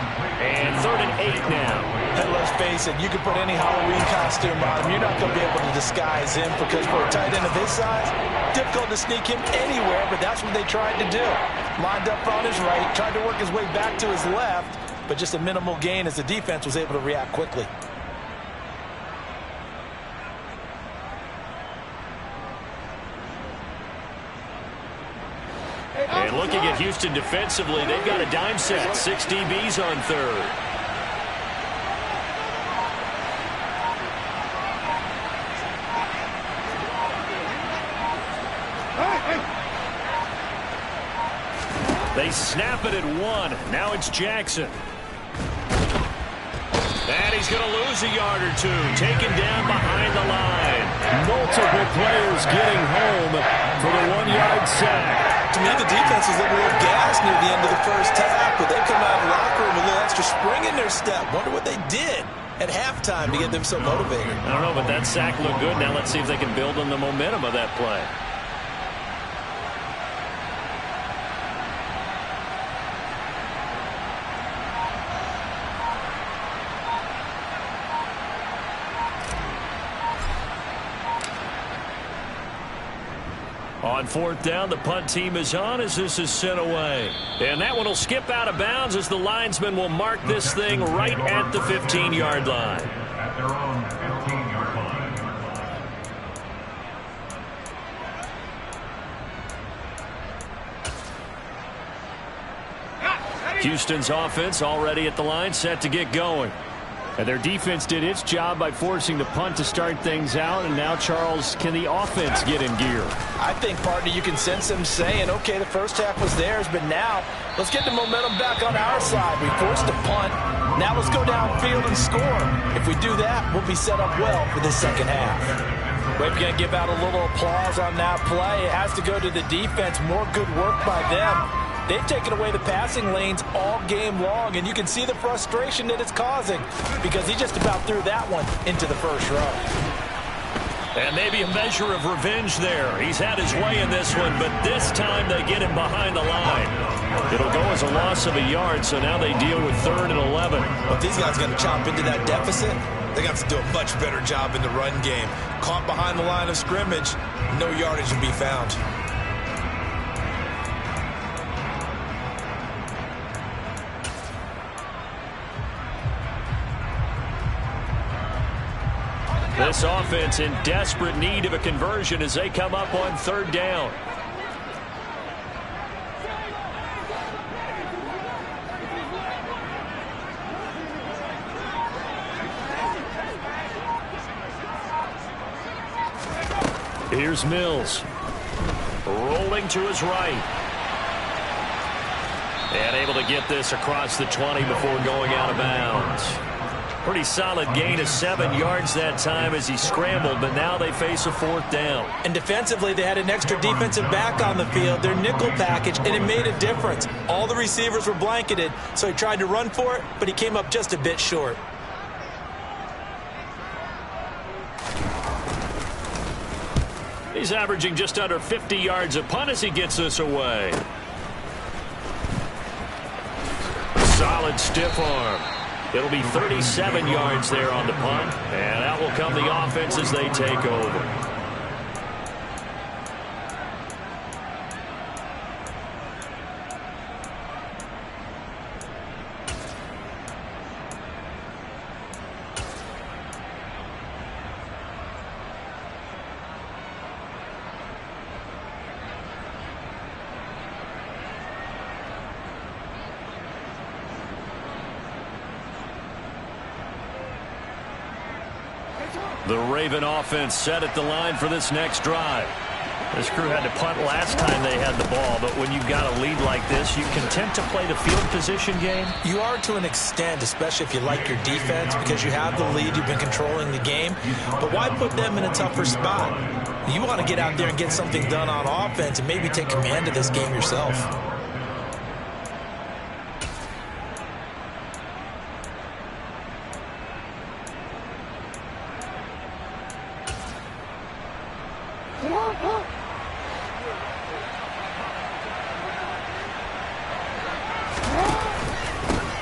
And 3rd and 8 now. And let's face it, you can put any Halloween costume on him. You're not going to be able to disguise him because for a tight end of his size, difficult to sneak him anywhere, but that's what they tried to do. Lined up on his right, tried to work his way back to his left, but just a minimal gain as the defense was able to react quickly. And looking at Houston defensively, they've got a dime set. 6 DBs on 3rd. They snap it at 1. Now it's Jackson. And he's going to lose a yard or 2. Taken down behind the line. Multiple players getting home for the 1-yard sack. To me, the defense was a little gassed near the end of the first half, but they come out of the locker room with a little extra spring in their step. Wonder what they did at halftime to get them so motivated. I don't know, but that sack looked good. Now let's see if they can build on the momentum of that play. On 4th down, the punt team is on as this is sent away. And that one will skip out of bounds as the linesman will mark this thing right at the 15-yard line. At their own 15-yard line. Houston's offense already at the line, set to get going. And their defense did its job by forcing the punt to start things out. And now, Charles, can the offense get in gear? I think, partner, you can sense them saying, okay, the first half was theirs, but now let's get the momentum back on our side. We forced a punt. Now let's go downfield and score. If we do that, we'll be set up well for the second half. We're going to give out a little applause on that play. It has to go to the defense. More good work by them. They've taken away the passing lanes all game long, and you can see the frustration that it's causing because he just about threw that one into the first row. And maybe a measure of revenge there. He's had his way in this one, but this time they get him behind the line. It'll go as a loss of a yard, so now they deal with 3rd and 11. Well, if these guys are going to chop into that deficit, they got to do a much better job in the run game. Caught behind the line of scrimmage, no yardage will be found. This offense in desperate need of a conversion as they come up on 3rd down. Here's Mills. Rolling to his right. And able to get this across the 20 before going out of bounds. Pretty solid gain of 7 yards that time as he scrambled, but now they face a 4th down. And defensively, they had an extra defensive back on the field, their nickel package, and it made a difference. All the receivers were blanketed, so he tried to run for it, but he came up just a bit short. He's averaging just under 50 yards a punt as he gets this away. Solid stiff arm. It'll be 37 yards there on the punt, and out will come the offense as they take over. The Raven offense set at the line for this next drive. This crew had to punt last time they had the ball, but when you've got a lead like this, you content to play the field position game? You are to an extent, especially if you like your defense, because you have the lead, you've been controlling the game. But why put them in a tougher spot? You want to get out there and get something done on offense and maybe take command of this game yourself.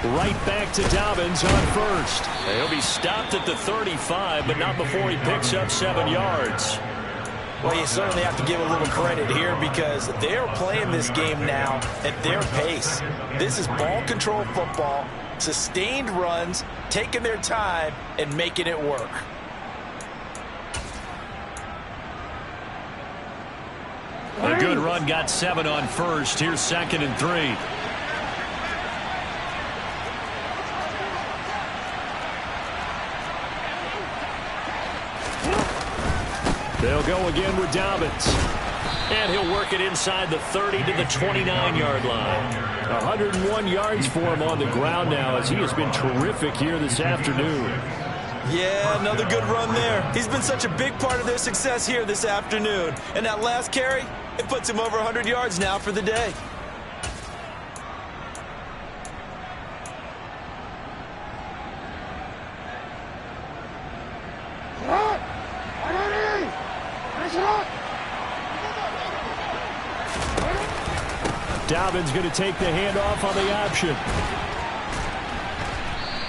Right back to Dobbins on first. He'll be stopped at the 35, but not before he picks up 7 yards. Well, you certainly have to give a little credit here because they're playing this game now at their pace. This is ball control football, sustained runs, taking their time, and making it work. A good run got 7 on first. Here's 2nd and 3. They'll go again with Dobbins. And he'll work it inside the 30 to the 29-yard line. 101 yards for him on the ground now as he has been terrific here this afternoon. Yeah, another good run there. He's been such a big part of their success here this afternoon. And that last carry, it puts him over 100 yards now for the day. Dobbins going to take the handoff on the option.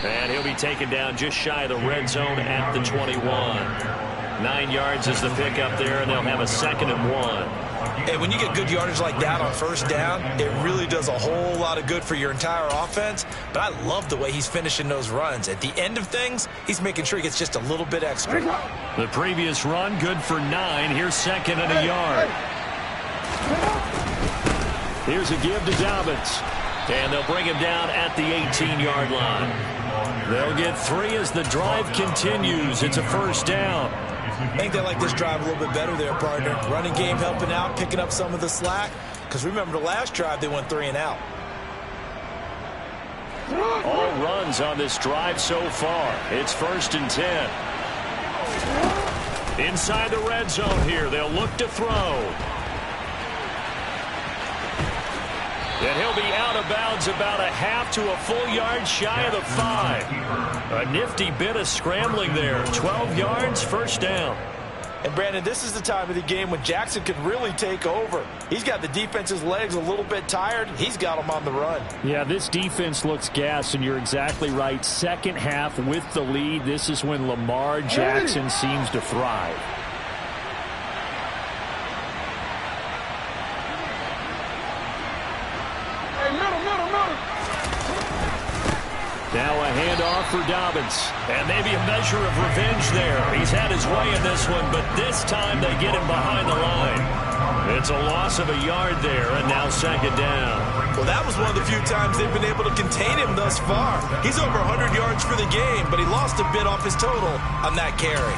And he'll be taken down just shy of the red zone at the 21. 9 yards is the pickup there, and they'll have a 2nd and 1. Hey, when you get good yardage like that on first down, it really does a whole lot of good for your entire offense. But I love the way he's finishing those runs. At the end of things, he's making sure he gets just a little bit extra. The previous run, good for 9. Here's 2nd and a yard. Here's a give to Dobbins. And they'll bring him down at the 18-yard line. They'll get 3 as the drive continues. It's a first down. I think they like this drive a little bit better there, partner. Running game helping out, picking up some of the slack. Because remember the last drive, they went 3 and out. All runs on this drive so far. It's 1st and 10. Inside the red zone here. They'll look to throw. And he'll be out of bounds about a half to a full yard shy of the 5. A nifty bit of scrambling there. 12 yards, first down. And, Brandon, this is the time of the game when Jackson could really take over. He's got the defense's legs a little bit tired. He's got them on the run. Yeah, this defense looks gassed, and you're exactly right. Second half with the lead, this is when Lamar Jackson seems to thrive. Now a handoff for Dobbins. And maybe a measure of revenge there. He's had his way in this one, but this time they get him behind the line. It's a loss of a yard there, and now 2nd down. Well, that was one of the few times they've been able to contain him thus far. He's over 100 yards for the game, but he lost a bit off his total on that carry.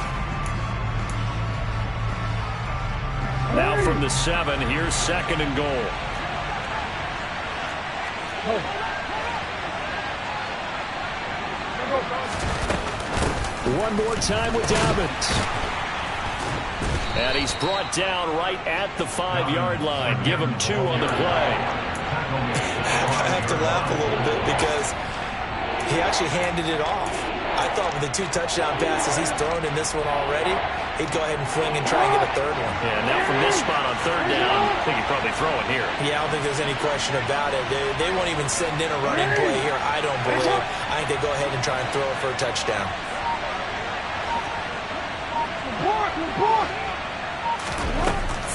Now from the 7, here's 2nd and goal. One more time with Dobbins. And he's brought down right at the 5-yard line. Give him 2 on the play. I have to laugh a little bit because he actually handed it off. I thought with the 2 touchdown passes he's thrown in this one already, he'd go ahead and fling and try and get a 3rd one. Yeah, now from this spot on 3rd down, I think he'd probably throw it here. Yeah, I don't think there's any question about it. They won't even send in a running play here, I don't believe. I think they go ahead and try and throw it for a touchdown.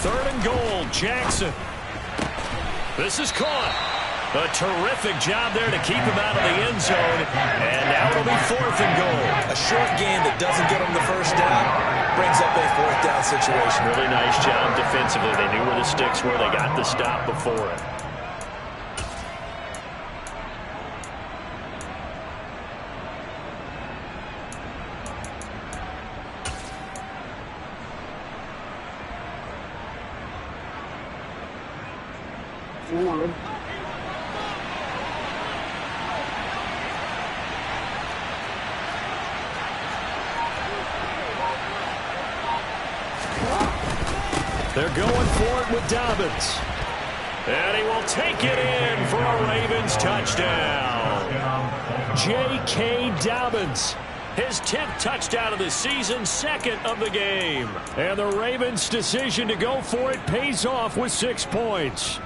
3rd and goal, Jackson. This is caught. A terrific job there to keep him out of the end zone. And now it'll be 4th and goal. A short gain that doesn't get him the first down brings up a 4th down situation. Really nice job defensively. They knew where the sticks were. They got the stop before it. They're going for it with Dobbins. And he will take it in for a Ravens touchdown. J.K. Dobbins. His 10th touchdown of the season, 2nd of the game. And the Ravens' decision to go for it pays off with 6 points.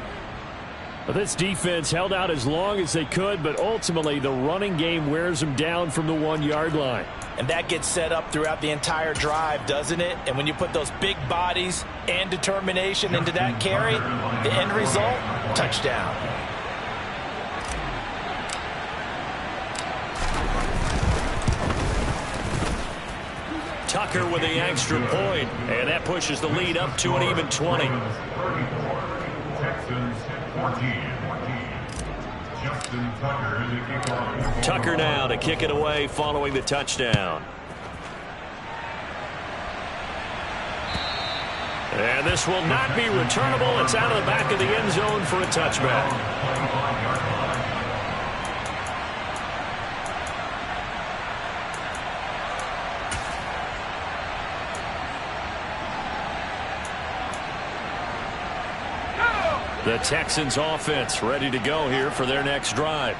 This defense held out as long as they could, but ultimately the running game wears them down from the 1-yard line. And that gets set up throughout the entire drive, doesn't it? And when you put those big bodies and determination into that carry, the end result, touchdown. Tucker with the extra point, and that pushes the lead up to an even 20. Texans 14. Justin Tucker to kick off. Tucker now to kick it away following the touchdown. And this will not be returnable. It's out of the back of the end zone for a touchback. The Texans offense ready to go here for their next drive.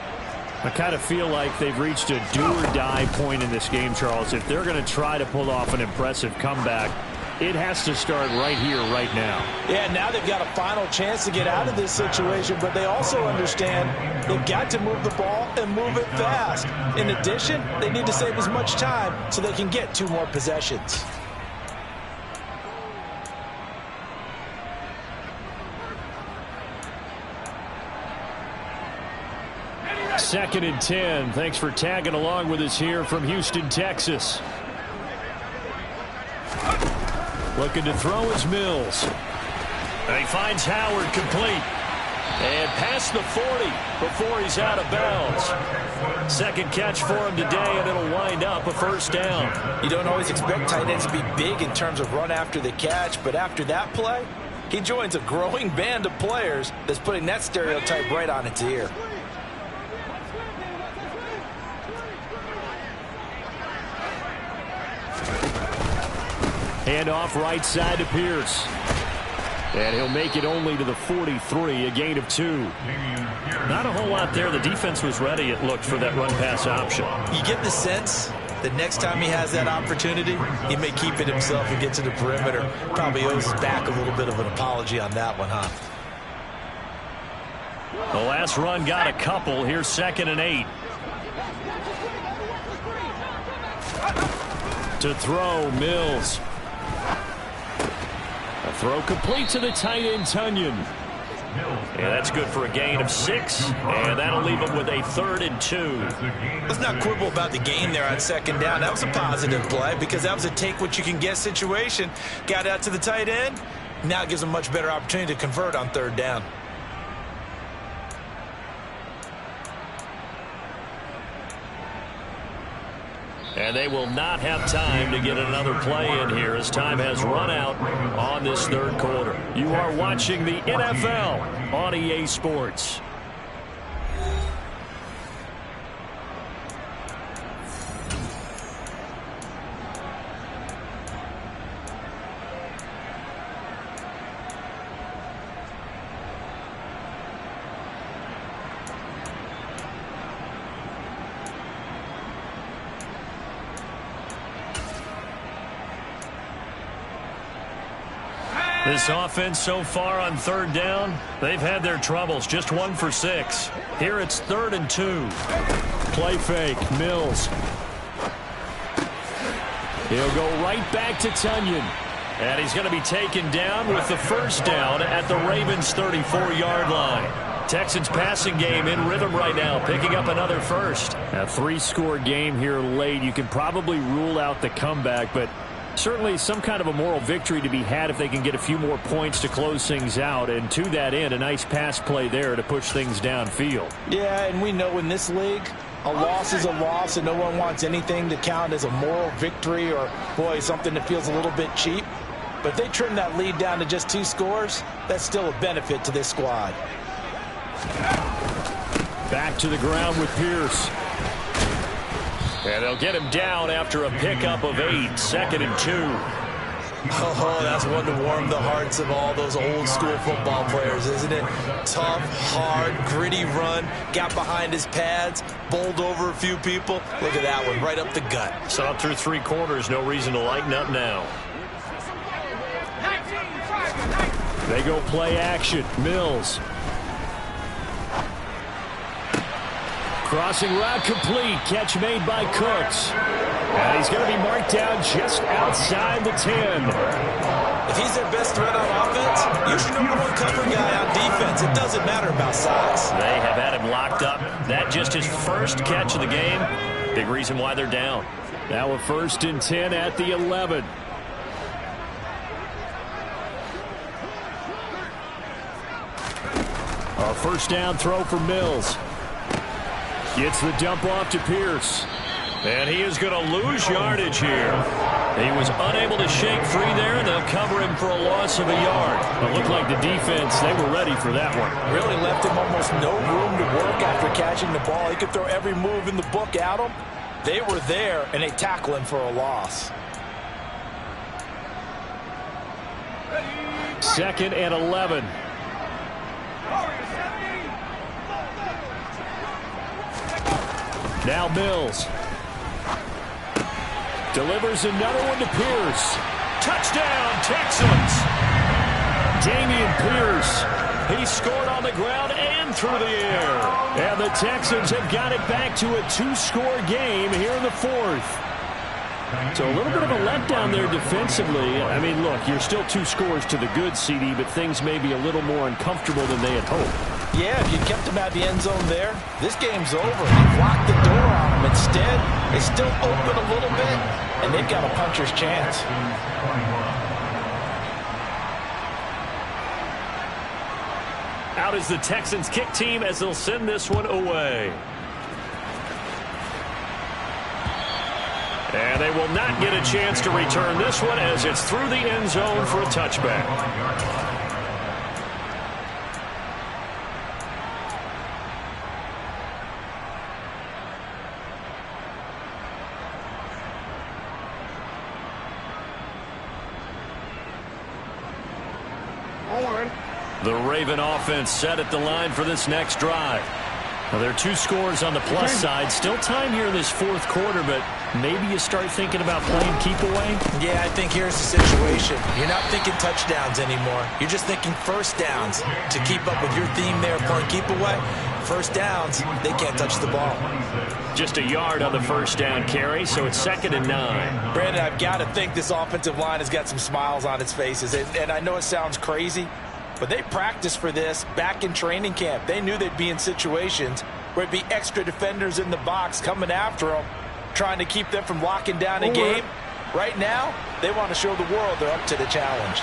I kind of feel like they've reached a do-or-die point in this game, Charles. If they're going to try to pull off an impressive comeback, it has to start right here, right now. Yeah, now they've got a final chance to get out of this situation, but they also understand they've got to move the ball and move it fast. In addition, they need to save as much time so they can get 2 more possessions. Second and 10. Thanks for tagging along with us here from Houston, Texas. Looking to throw is Mills. And he finds Howard complete. And past the 40 before he's out of bounds. Second catch for him today, and it'll wind up a first down. You don't always expect tight ends to be big in terms of run after the catch, but after that play, he joins a growing band of players that's putting that stereotype right on its ear. Hand off right side to Pierce. And he'll make it only to the 43, a gain of 2. Not a whole lot there. The defense was ready, it looked, for that run-pass option. You get the sense that next time he has that opportunity, he may keep it himself and get to the perimeter. Probably owes his back a little bit of an apology on that one, huh? The last run got a couple. Here's 2nd and 8. To throw, Mills. A throw complete to the tight end, Tunyon. Yeah, that's good for a gain of 6, and that'll leave him with a 3rd and 2. Let's not quibble about the gain there on 2nd down. That was a positive play because that was a take-what-you-can-get situation. Got out to the tight end. Now it gives him a much better opportunity to convert on 3rd down. And they will not have time to get another play in here as time has run out on this 3rd quarter. You are watching the NFL on EA Sports. This offense so far on 3rd down, they've had their troubles. Just 1 for 6. Here it's 3rd and 2. Play fake, Mills. He'll go right back to Tunyon. And he's going to be taken down with the first down at the Ravens' 34-yard line. Texans passing game in rhythm right now, picking up another first. A 3-score game here late. You can probably rule out the comeback, but certainly some kind of a moral victory to be had if they can get a few more points to close things out. And to that end, a nice pass play there to push things downfield. Yeah, and we know in this league, a loss is a loss, and no one wants anything to count as a moral victory or, boy, something that feels a little bit cheap. But if they trim that lead down to just 2 scores, that's still a benefit to this squad. Back to the ground with Pierce. And they'll get him down after a pickup of 8. 2nd and 2. Oh, that's one to warm the hearts of all those old school football players, isn't it? Tough, hard, gritty run. Got behind his pads, bowled over a few people. Look at that one, right up the gut. Saw through 3 quarters, no reason to lighten up now. They go play action. Mills. Crossing route complete. Catch made by Cooks. And he's going to be marked down just outside the 10. If he's their best threat on offense, use your number 1 cover guy on defense. It doesn't matter about size. They have had him locked up. That just his first catch of the game. Big reason why they're down. Now a 1st and 10 at the 11. A 1st down throw for Mills. Gets the dump off to Pierce. And he is going to lose yardage here. He was unable to shake free there, and they'll cover him for a loss of a yard. It looked like the defense, they were ready for that one. Really left him almost no room to work after catching the ball. He could throw every move in the book at him. They were there, and they tackle him for a loss. 2nd and 11. Now Mills. Delivers another one to Pierce. Touchdown, Texans. Dameon Pierce. He scored on the ground and through the air. And the Texans have got it back to a 2-score game here in the 4th. So a little bit of a letdown there defensively. I mean, look, you're still 2 scores to the good, CD, but things may be a little more uncomfortable than they had hoped. Yeah, if you kept him out of the end zone there, this game's over. They locked the door on him. Instead, they still open a little bit, and they've got a puncher's chance. Out is the Texans kick team as they'll send this one away. And they will not get a chance to return this one as it's through the end zone for a touchback. The Raven offense set at the line for this next drive. Well, there are 2 scores on the plus side. Still time here in this 4th quarter, but maybe you start thinking about playing keep away? Yeah, I think here's the situation. You're not thinking touchdowns anymore. You're just thinking 1st downs. To keep up with your theme there, playing keep away, 1st downs, they can't touch the ball. Just a yard on the 1st down carry, so it's 2nd and 9. Brandon, I've got to think this offensive line has got some smiles on its faces. And I know it sounds crazy, but they practiced for this back in training camp. They knew they'd be in situations where it'd be extra defenders in the box coming after them, trying to keep them from locking down a game. Right now, they want to show the world they're up to the challenge.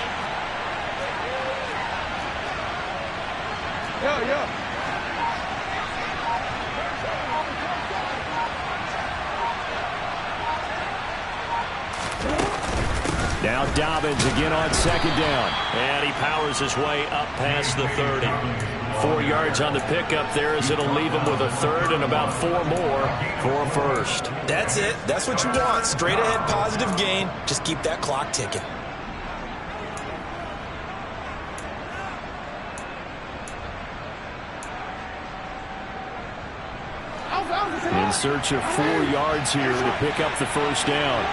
Now Dobbins again on 2nd down. And he powers his way up past the 30. 4 yards on the pickup there as it'll leave him with a 3rd and about 4 more for a 1st. That's it. That's what you want. Straight ahead positive gain. Just keep that clock ticking. In search of 4 yards here to pick up the 1st down.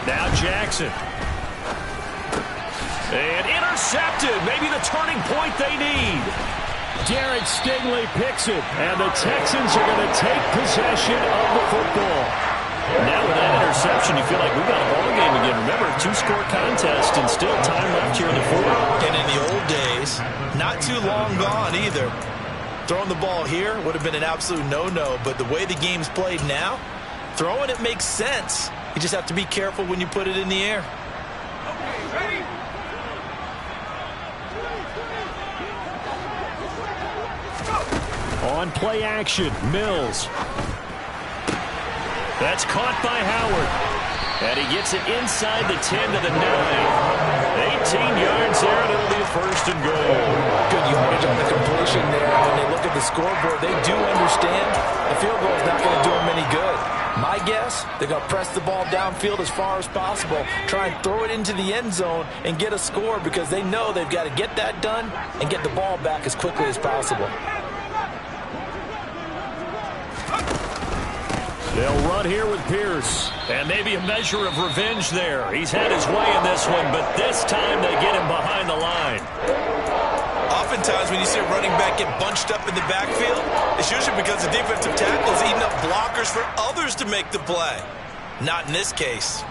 Now Jackson. And intercepted. Maybe the turning point they need. Derek Stingley picks it. And the Texans are going to take possession of the football. Now with that interception, you feel like we've got a ball game again. Remember, 2-score contest and still time left here in the 4th. And in the old days, not too long gone either. Throwing the ball here would have been an absolute no-no. But the way the game's played now, throwing it makes sense. You just have to be careful when you put it in the air. On play action, Mills. That's caught by Howard. And he gets it inside the 10 to the 9. 18 yards there, and it'll be a first and goal. Good yardage on the completion there. When they look at the scoreboard, they do understand the field goal is not going to do them any good. My guess, they're going to press the ball downfield as far as possible, try and throw it into the end zone and get a score because they know they've got to get that done and get the ball back as quickly as possible. They'll run here with Pierce. And maybe a measure of revenge there. He's had his way in this one, but this time they get him behind the line. Oftentimes when you see a running back get bunched up in the backfield, it's usually because the defensive tackle is eating up blockers for others to make the play. Not in this case.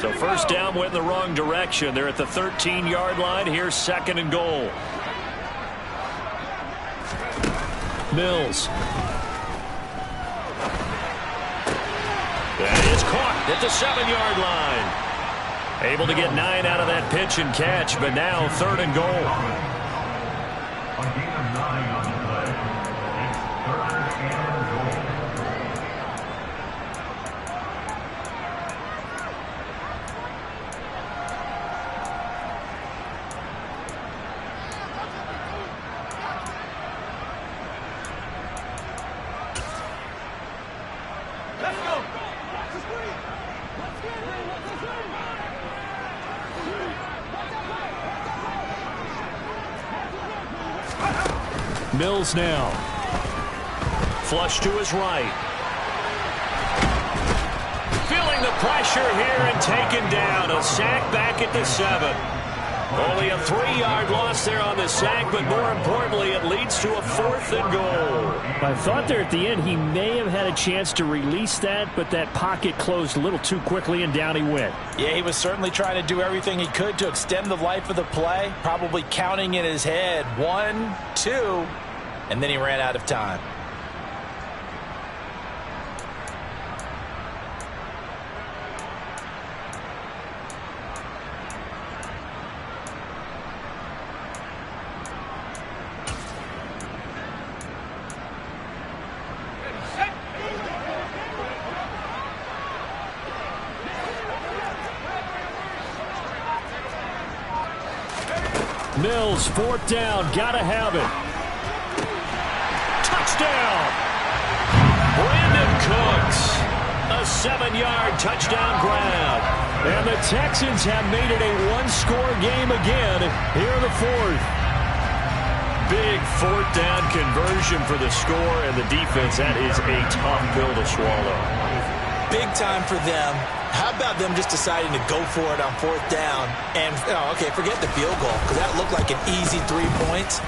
So first down went in the wrong direction. They're at the 13-yard line. Here's second and goal. Mills. That is caught at the 7-yard line. Able to get 9 out of that pitch and catch, but now third and goal. A gain of 9 on the play. It's third and goal. Mills now. Flush to his right. Feeling the pressure here and taken down. A sack back at the 7. Only a 3-yard loss there on the sack, but more importantly, it leads to a 4th and goal. I thought there at the end he may have had a chance to release that, but that pocket closed a little too quickly, and down he went. Yeah, he was certainly trying to do everything he could to extend the life of the play, probably counting in his head 1, 2, and then he ran out of time. Mills, 4th down, gotta have it. Touchdown! Brandon Cooks, a 7-yard touchdown grab. And the Texans have made it a one-score game again here in the 4th. Big 4th down conversion for the score, and the defense, that is a tough pill to swallow. Big time for them. How about them just deciding to go for it on 4th down? And, okay, forget the field goal, because that looked like an easy 3 points.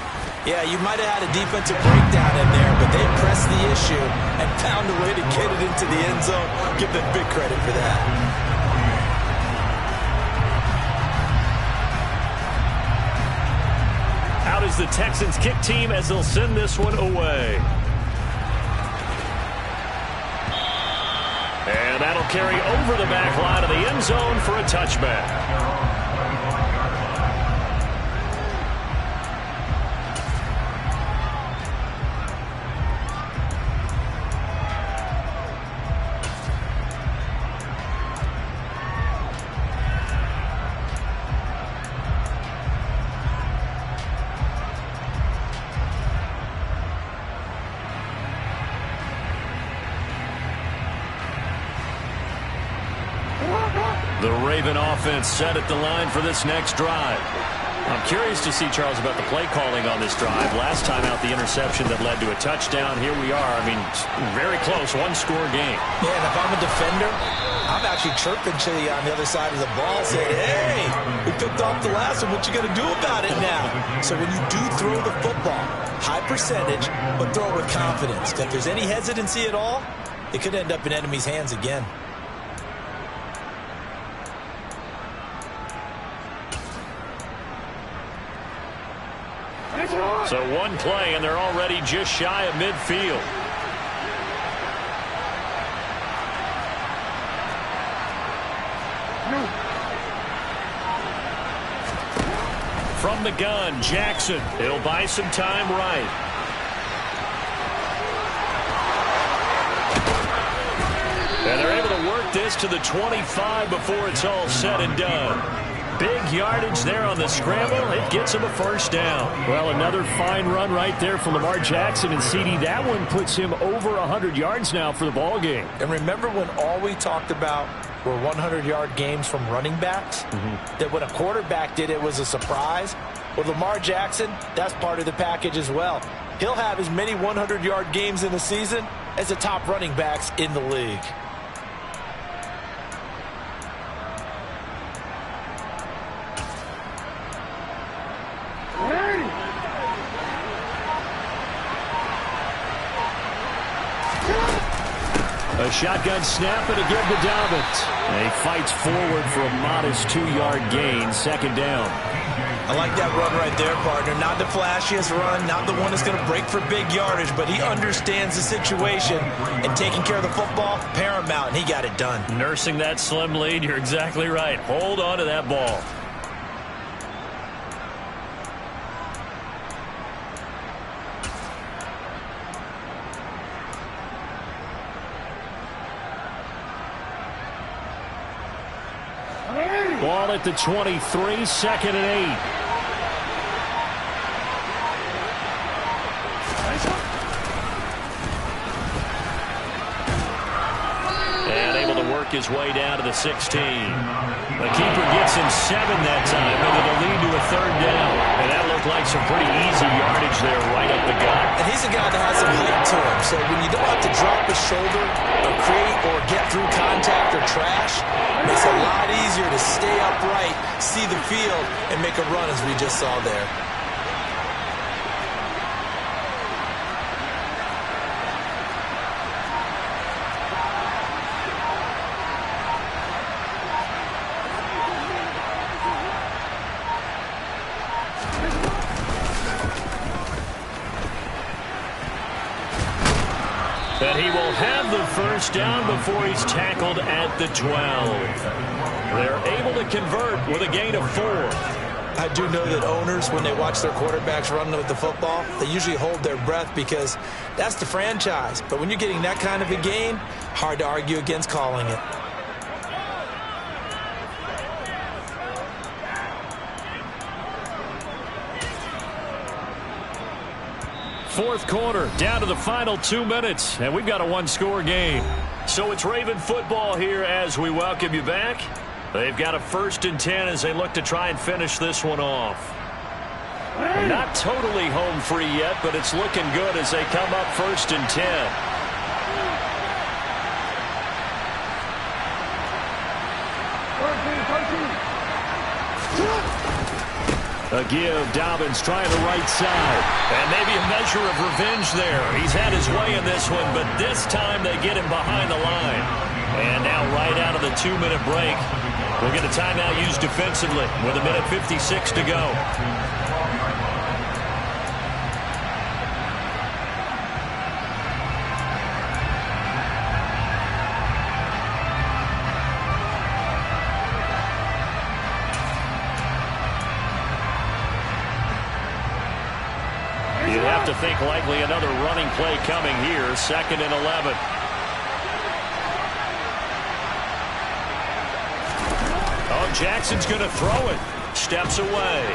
Yeah, you might have had a defensive breakdown in there, but they pressed the issue and found a way to get it into the end zone. Give them big credit for that. Out is the Texans kick team as they'll send this one away. And that'll carry over the back line of the end zone for a touchback. The Raven offense set at the line for this next drive. I'm curious to see, Charles, about the play calling on this drive. Last time out, the interception that led to a touchdown. Here we are. I mean, very close, one-score game. Yeah, and if I'm a defender, I'm actually chirping to you on the other side of the ball, saying, hey, we picked off the last one. What you going to do about it now? So when you do throw the football, high percentage, but throw it with confidence. If there's any hesitancy at all, it could end up in enemy's hands again. So one play, and they're already just shy of midfield. From the gun, Jackson. He'll buy some time right. And they're able to work this to the 25 before it's all said and done. Big yardage there on the scramble. It gets him a first down. Well, another fine run right there for Lamar Jackson. And CD, that one puts him over 100 yards now for the ball game. And remember when all we talked about were 100-yard games from running backs? That when a quarterback did it was a surprise? Well, Lamar Jackson, that's part of the package as well. He'll have as many 100-yard games in the season as the top running backs in the league. A shotgun snap and again to Dobbins. And he fights forward for a modest 2-yard gain, second down. I like that run right there, partner. Not the flashiest run, not the one that's going to break for big yardage, but he understands the situation, and taking care of the football, paramount, and he got it done. Nursing that slim lead, you're exactly right. Hold on to that ball. Ball at the 23, second and 8. His way down to the 16. The keeper gets him 7 that time, and it'll lead to a third down. And that looked like some pretty easy yardage there right up the gut. And he's a guy that has some height to him. So when you don't have to drop his shoulder or create or get through contact or trash, it makes it a lot easier to stay upright, see the field, and make a run as we just saw there. And he will have the first down before he's tackled at the 12. They're able to convert with a gain of 4. I do know that owners, when they watch their quarterbacks run with the football, they usually hold their breath because that's the franchise. But when you're getting that kind of a gain, hard to argue against calling it. Fourth quarter, down to the final 2 minutes, and we've got a one-score game. So it's Raven football here as we welcome you back. They've got a 1st and 10 as they look to try and finish this one off. Not totally home free yet, but it's looking good as they come up 1st and 10. A give, Dobbins trying the right side. And maybe a measure of revenge there. He's had his way in this one, but this time they get him behind the line. And now right out of the 2-minute break, we'll get a timeout used defensively with 1:56 to go. You'd have to think likely another running play coming here, 2nd and 11. Oh, Jackson's going to throw it. Steps away.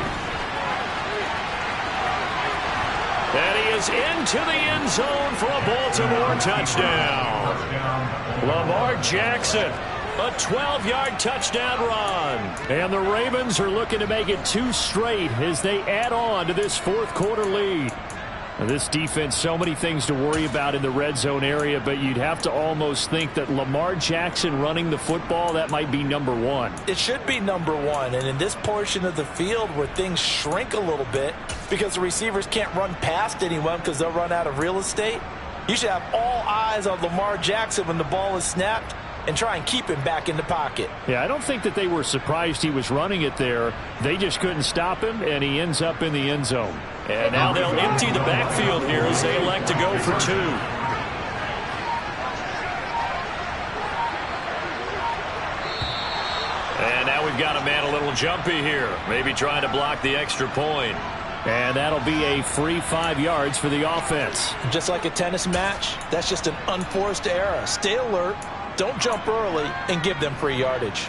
And he is into the end zone for a Baltimore touchdown. Lamar Jackson. A 12-yard touchdown run. And the Ravens are looking to make it 2 straight as they add on to this 4th quarter lead. Now, this defense, so many things to worry about in the red zone area, but you'd have to almost think that Lamar Jackson running the football, that might be number 1. It should be number 1, and in this portion of the field where things shrink a little bit because the receivers can't run past anyone because they'll run out of real estate, you should have all eyes on Lamar Jackson when the ball is snapped and try and keep him back in the pocket. Yeah, I don't think that they were surprised he was running it there. They just couldn't stop him, and he ends up in the end zone. And now they'll empty the backfield here as they elect to go for 2. And now we've got a man a little jumpy here, maybe trying to block the extra point. And that'll be a free 5 yards for the offense. Just like a tennis match, that's just an unforced error. Stay alert, Don't jump early and give them free yardage.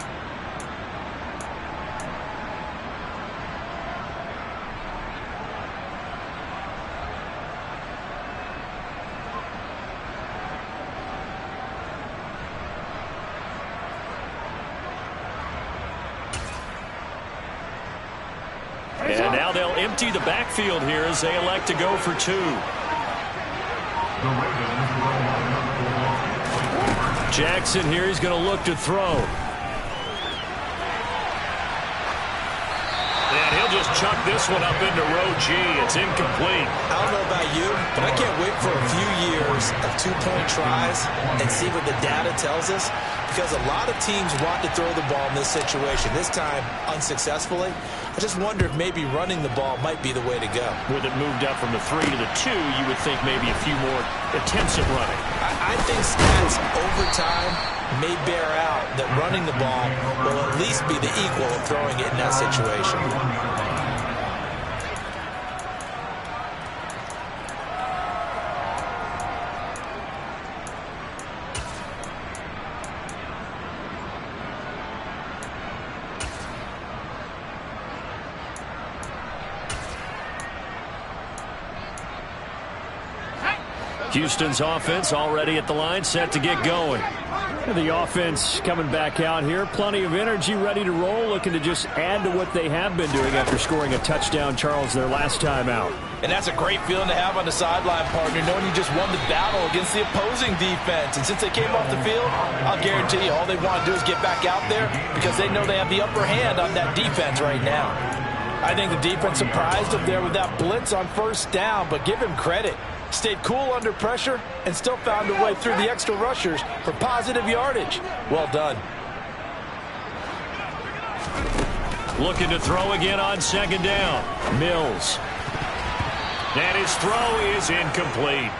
And now they'll empty the backfield here as they elect to go for 2. Jackson here, he's going to look to throw. And he'll just chuck this one up into row G. It's incomplete. I don't know about you, but I can't wait for a few years of 2-point tries and see what the data tells us, because a lot of teams want to throw the ball in this situation, this time unsuccessfully. I just wonder if maybe running the ball might be the way to go. With it moved up from the 3 to the 2, you would think maybe a few more attempts at running. I think stats over time may bear out that running the ball will at least be the equal of throwing it in that situation. Houston's offense already at the line, set to get going. The offense coming back out here. Plenty of energy, ready to roll, looking to just add to what they have been doing after scoring a touchdown, Charles, their last time out. And that's a great feeling to have on the sideline, partner, knowing you just won the battle against the opposing defense. And since they came off the field, I'll guarantee you all they want to do is get back out there because they know they have the upper hand on that defense right now. I think the defense surprised them there with that blitz on first down, but give him credit. Stayed cool under pressure and still found a way through the extra rushers for positive yardage. Well done. Looking to throw again on second down. Mills. And his throw is incomplete.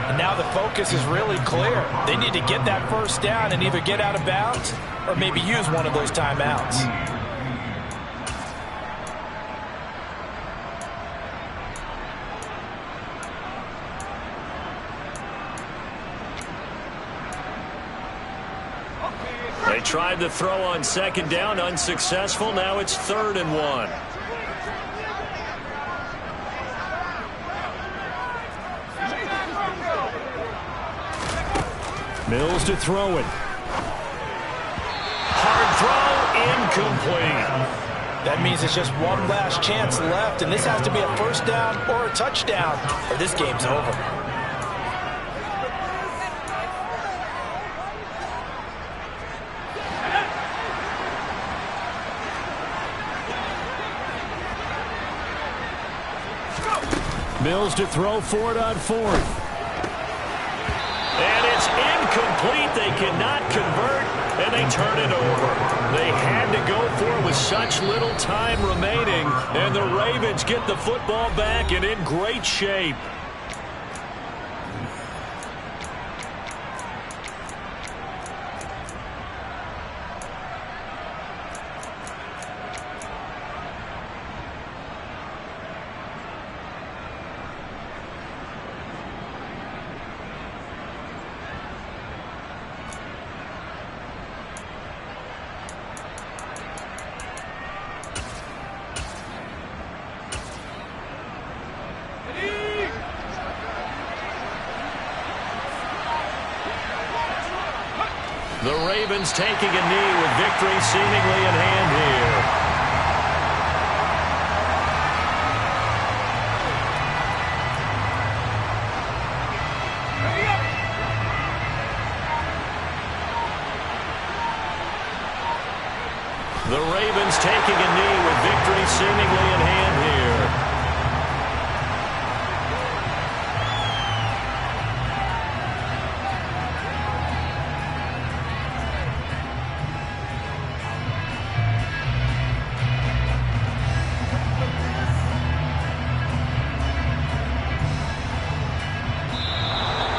And now the focus is really clear. They need to get that first down and either get out of bounds or maybe use one of those timeouts. They tried to throw on second down, unsuccessful. Now it's 3rd and 1. Mills to throw it. Hard throw, incomplete. That means it's just one last chance left, and this has to be a first down or a touchdown, or this game's over. Mills to throw for it on 4th. And it's incomplete. They cannot convert, and they turn it over. They had to go for it with such little time remaining, and the Ravens get the football back and in great shape. The Ravens taking a knee with victory seemingly in hand here. The Ravens taking a knee with victory seemingly in hand here.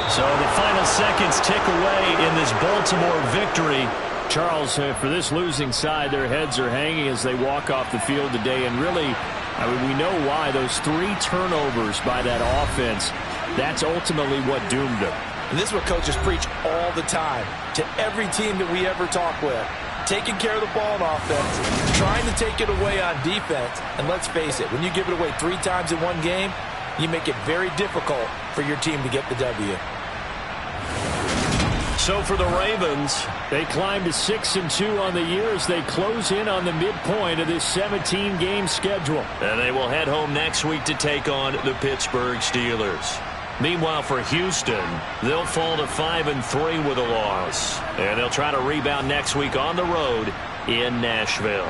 So the final seconds tick away in this Baltimore victory. Charles, for this losing side, their heads are hanging as they walk off the field today. And really, I mean, we know why. Those 3 turnovers by that offense, that's ultimately what doomed them. And this is what coaches preach all the time to every team that we ever talk with. Taking care of the ball on offense, trying to take it away on defense. And let's face it, when you give it away 3 times in one game, you make it very difficult for your team to get the W. So for the Ravens, they climb to 6-2 on the year as they close in on the midpoint of this 17-game schedule. And they will head home next week to take on the Pittsburgh Steelers. Meanwhile, for Houston, they'll fall to 5-3 with a loss. And they'll try to rebound next week on the road in Nashville.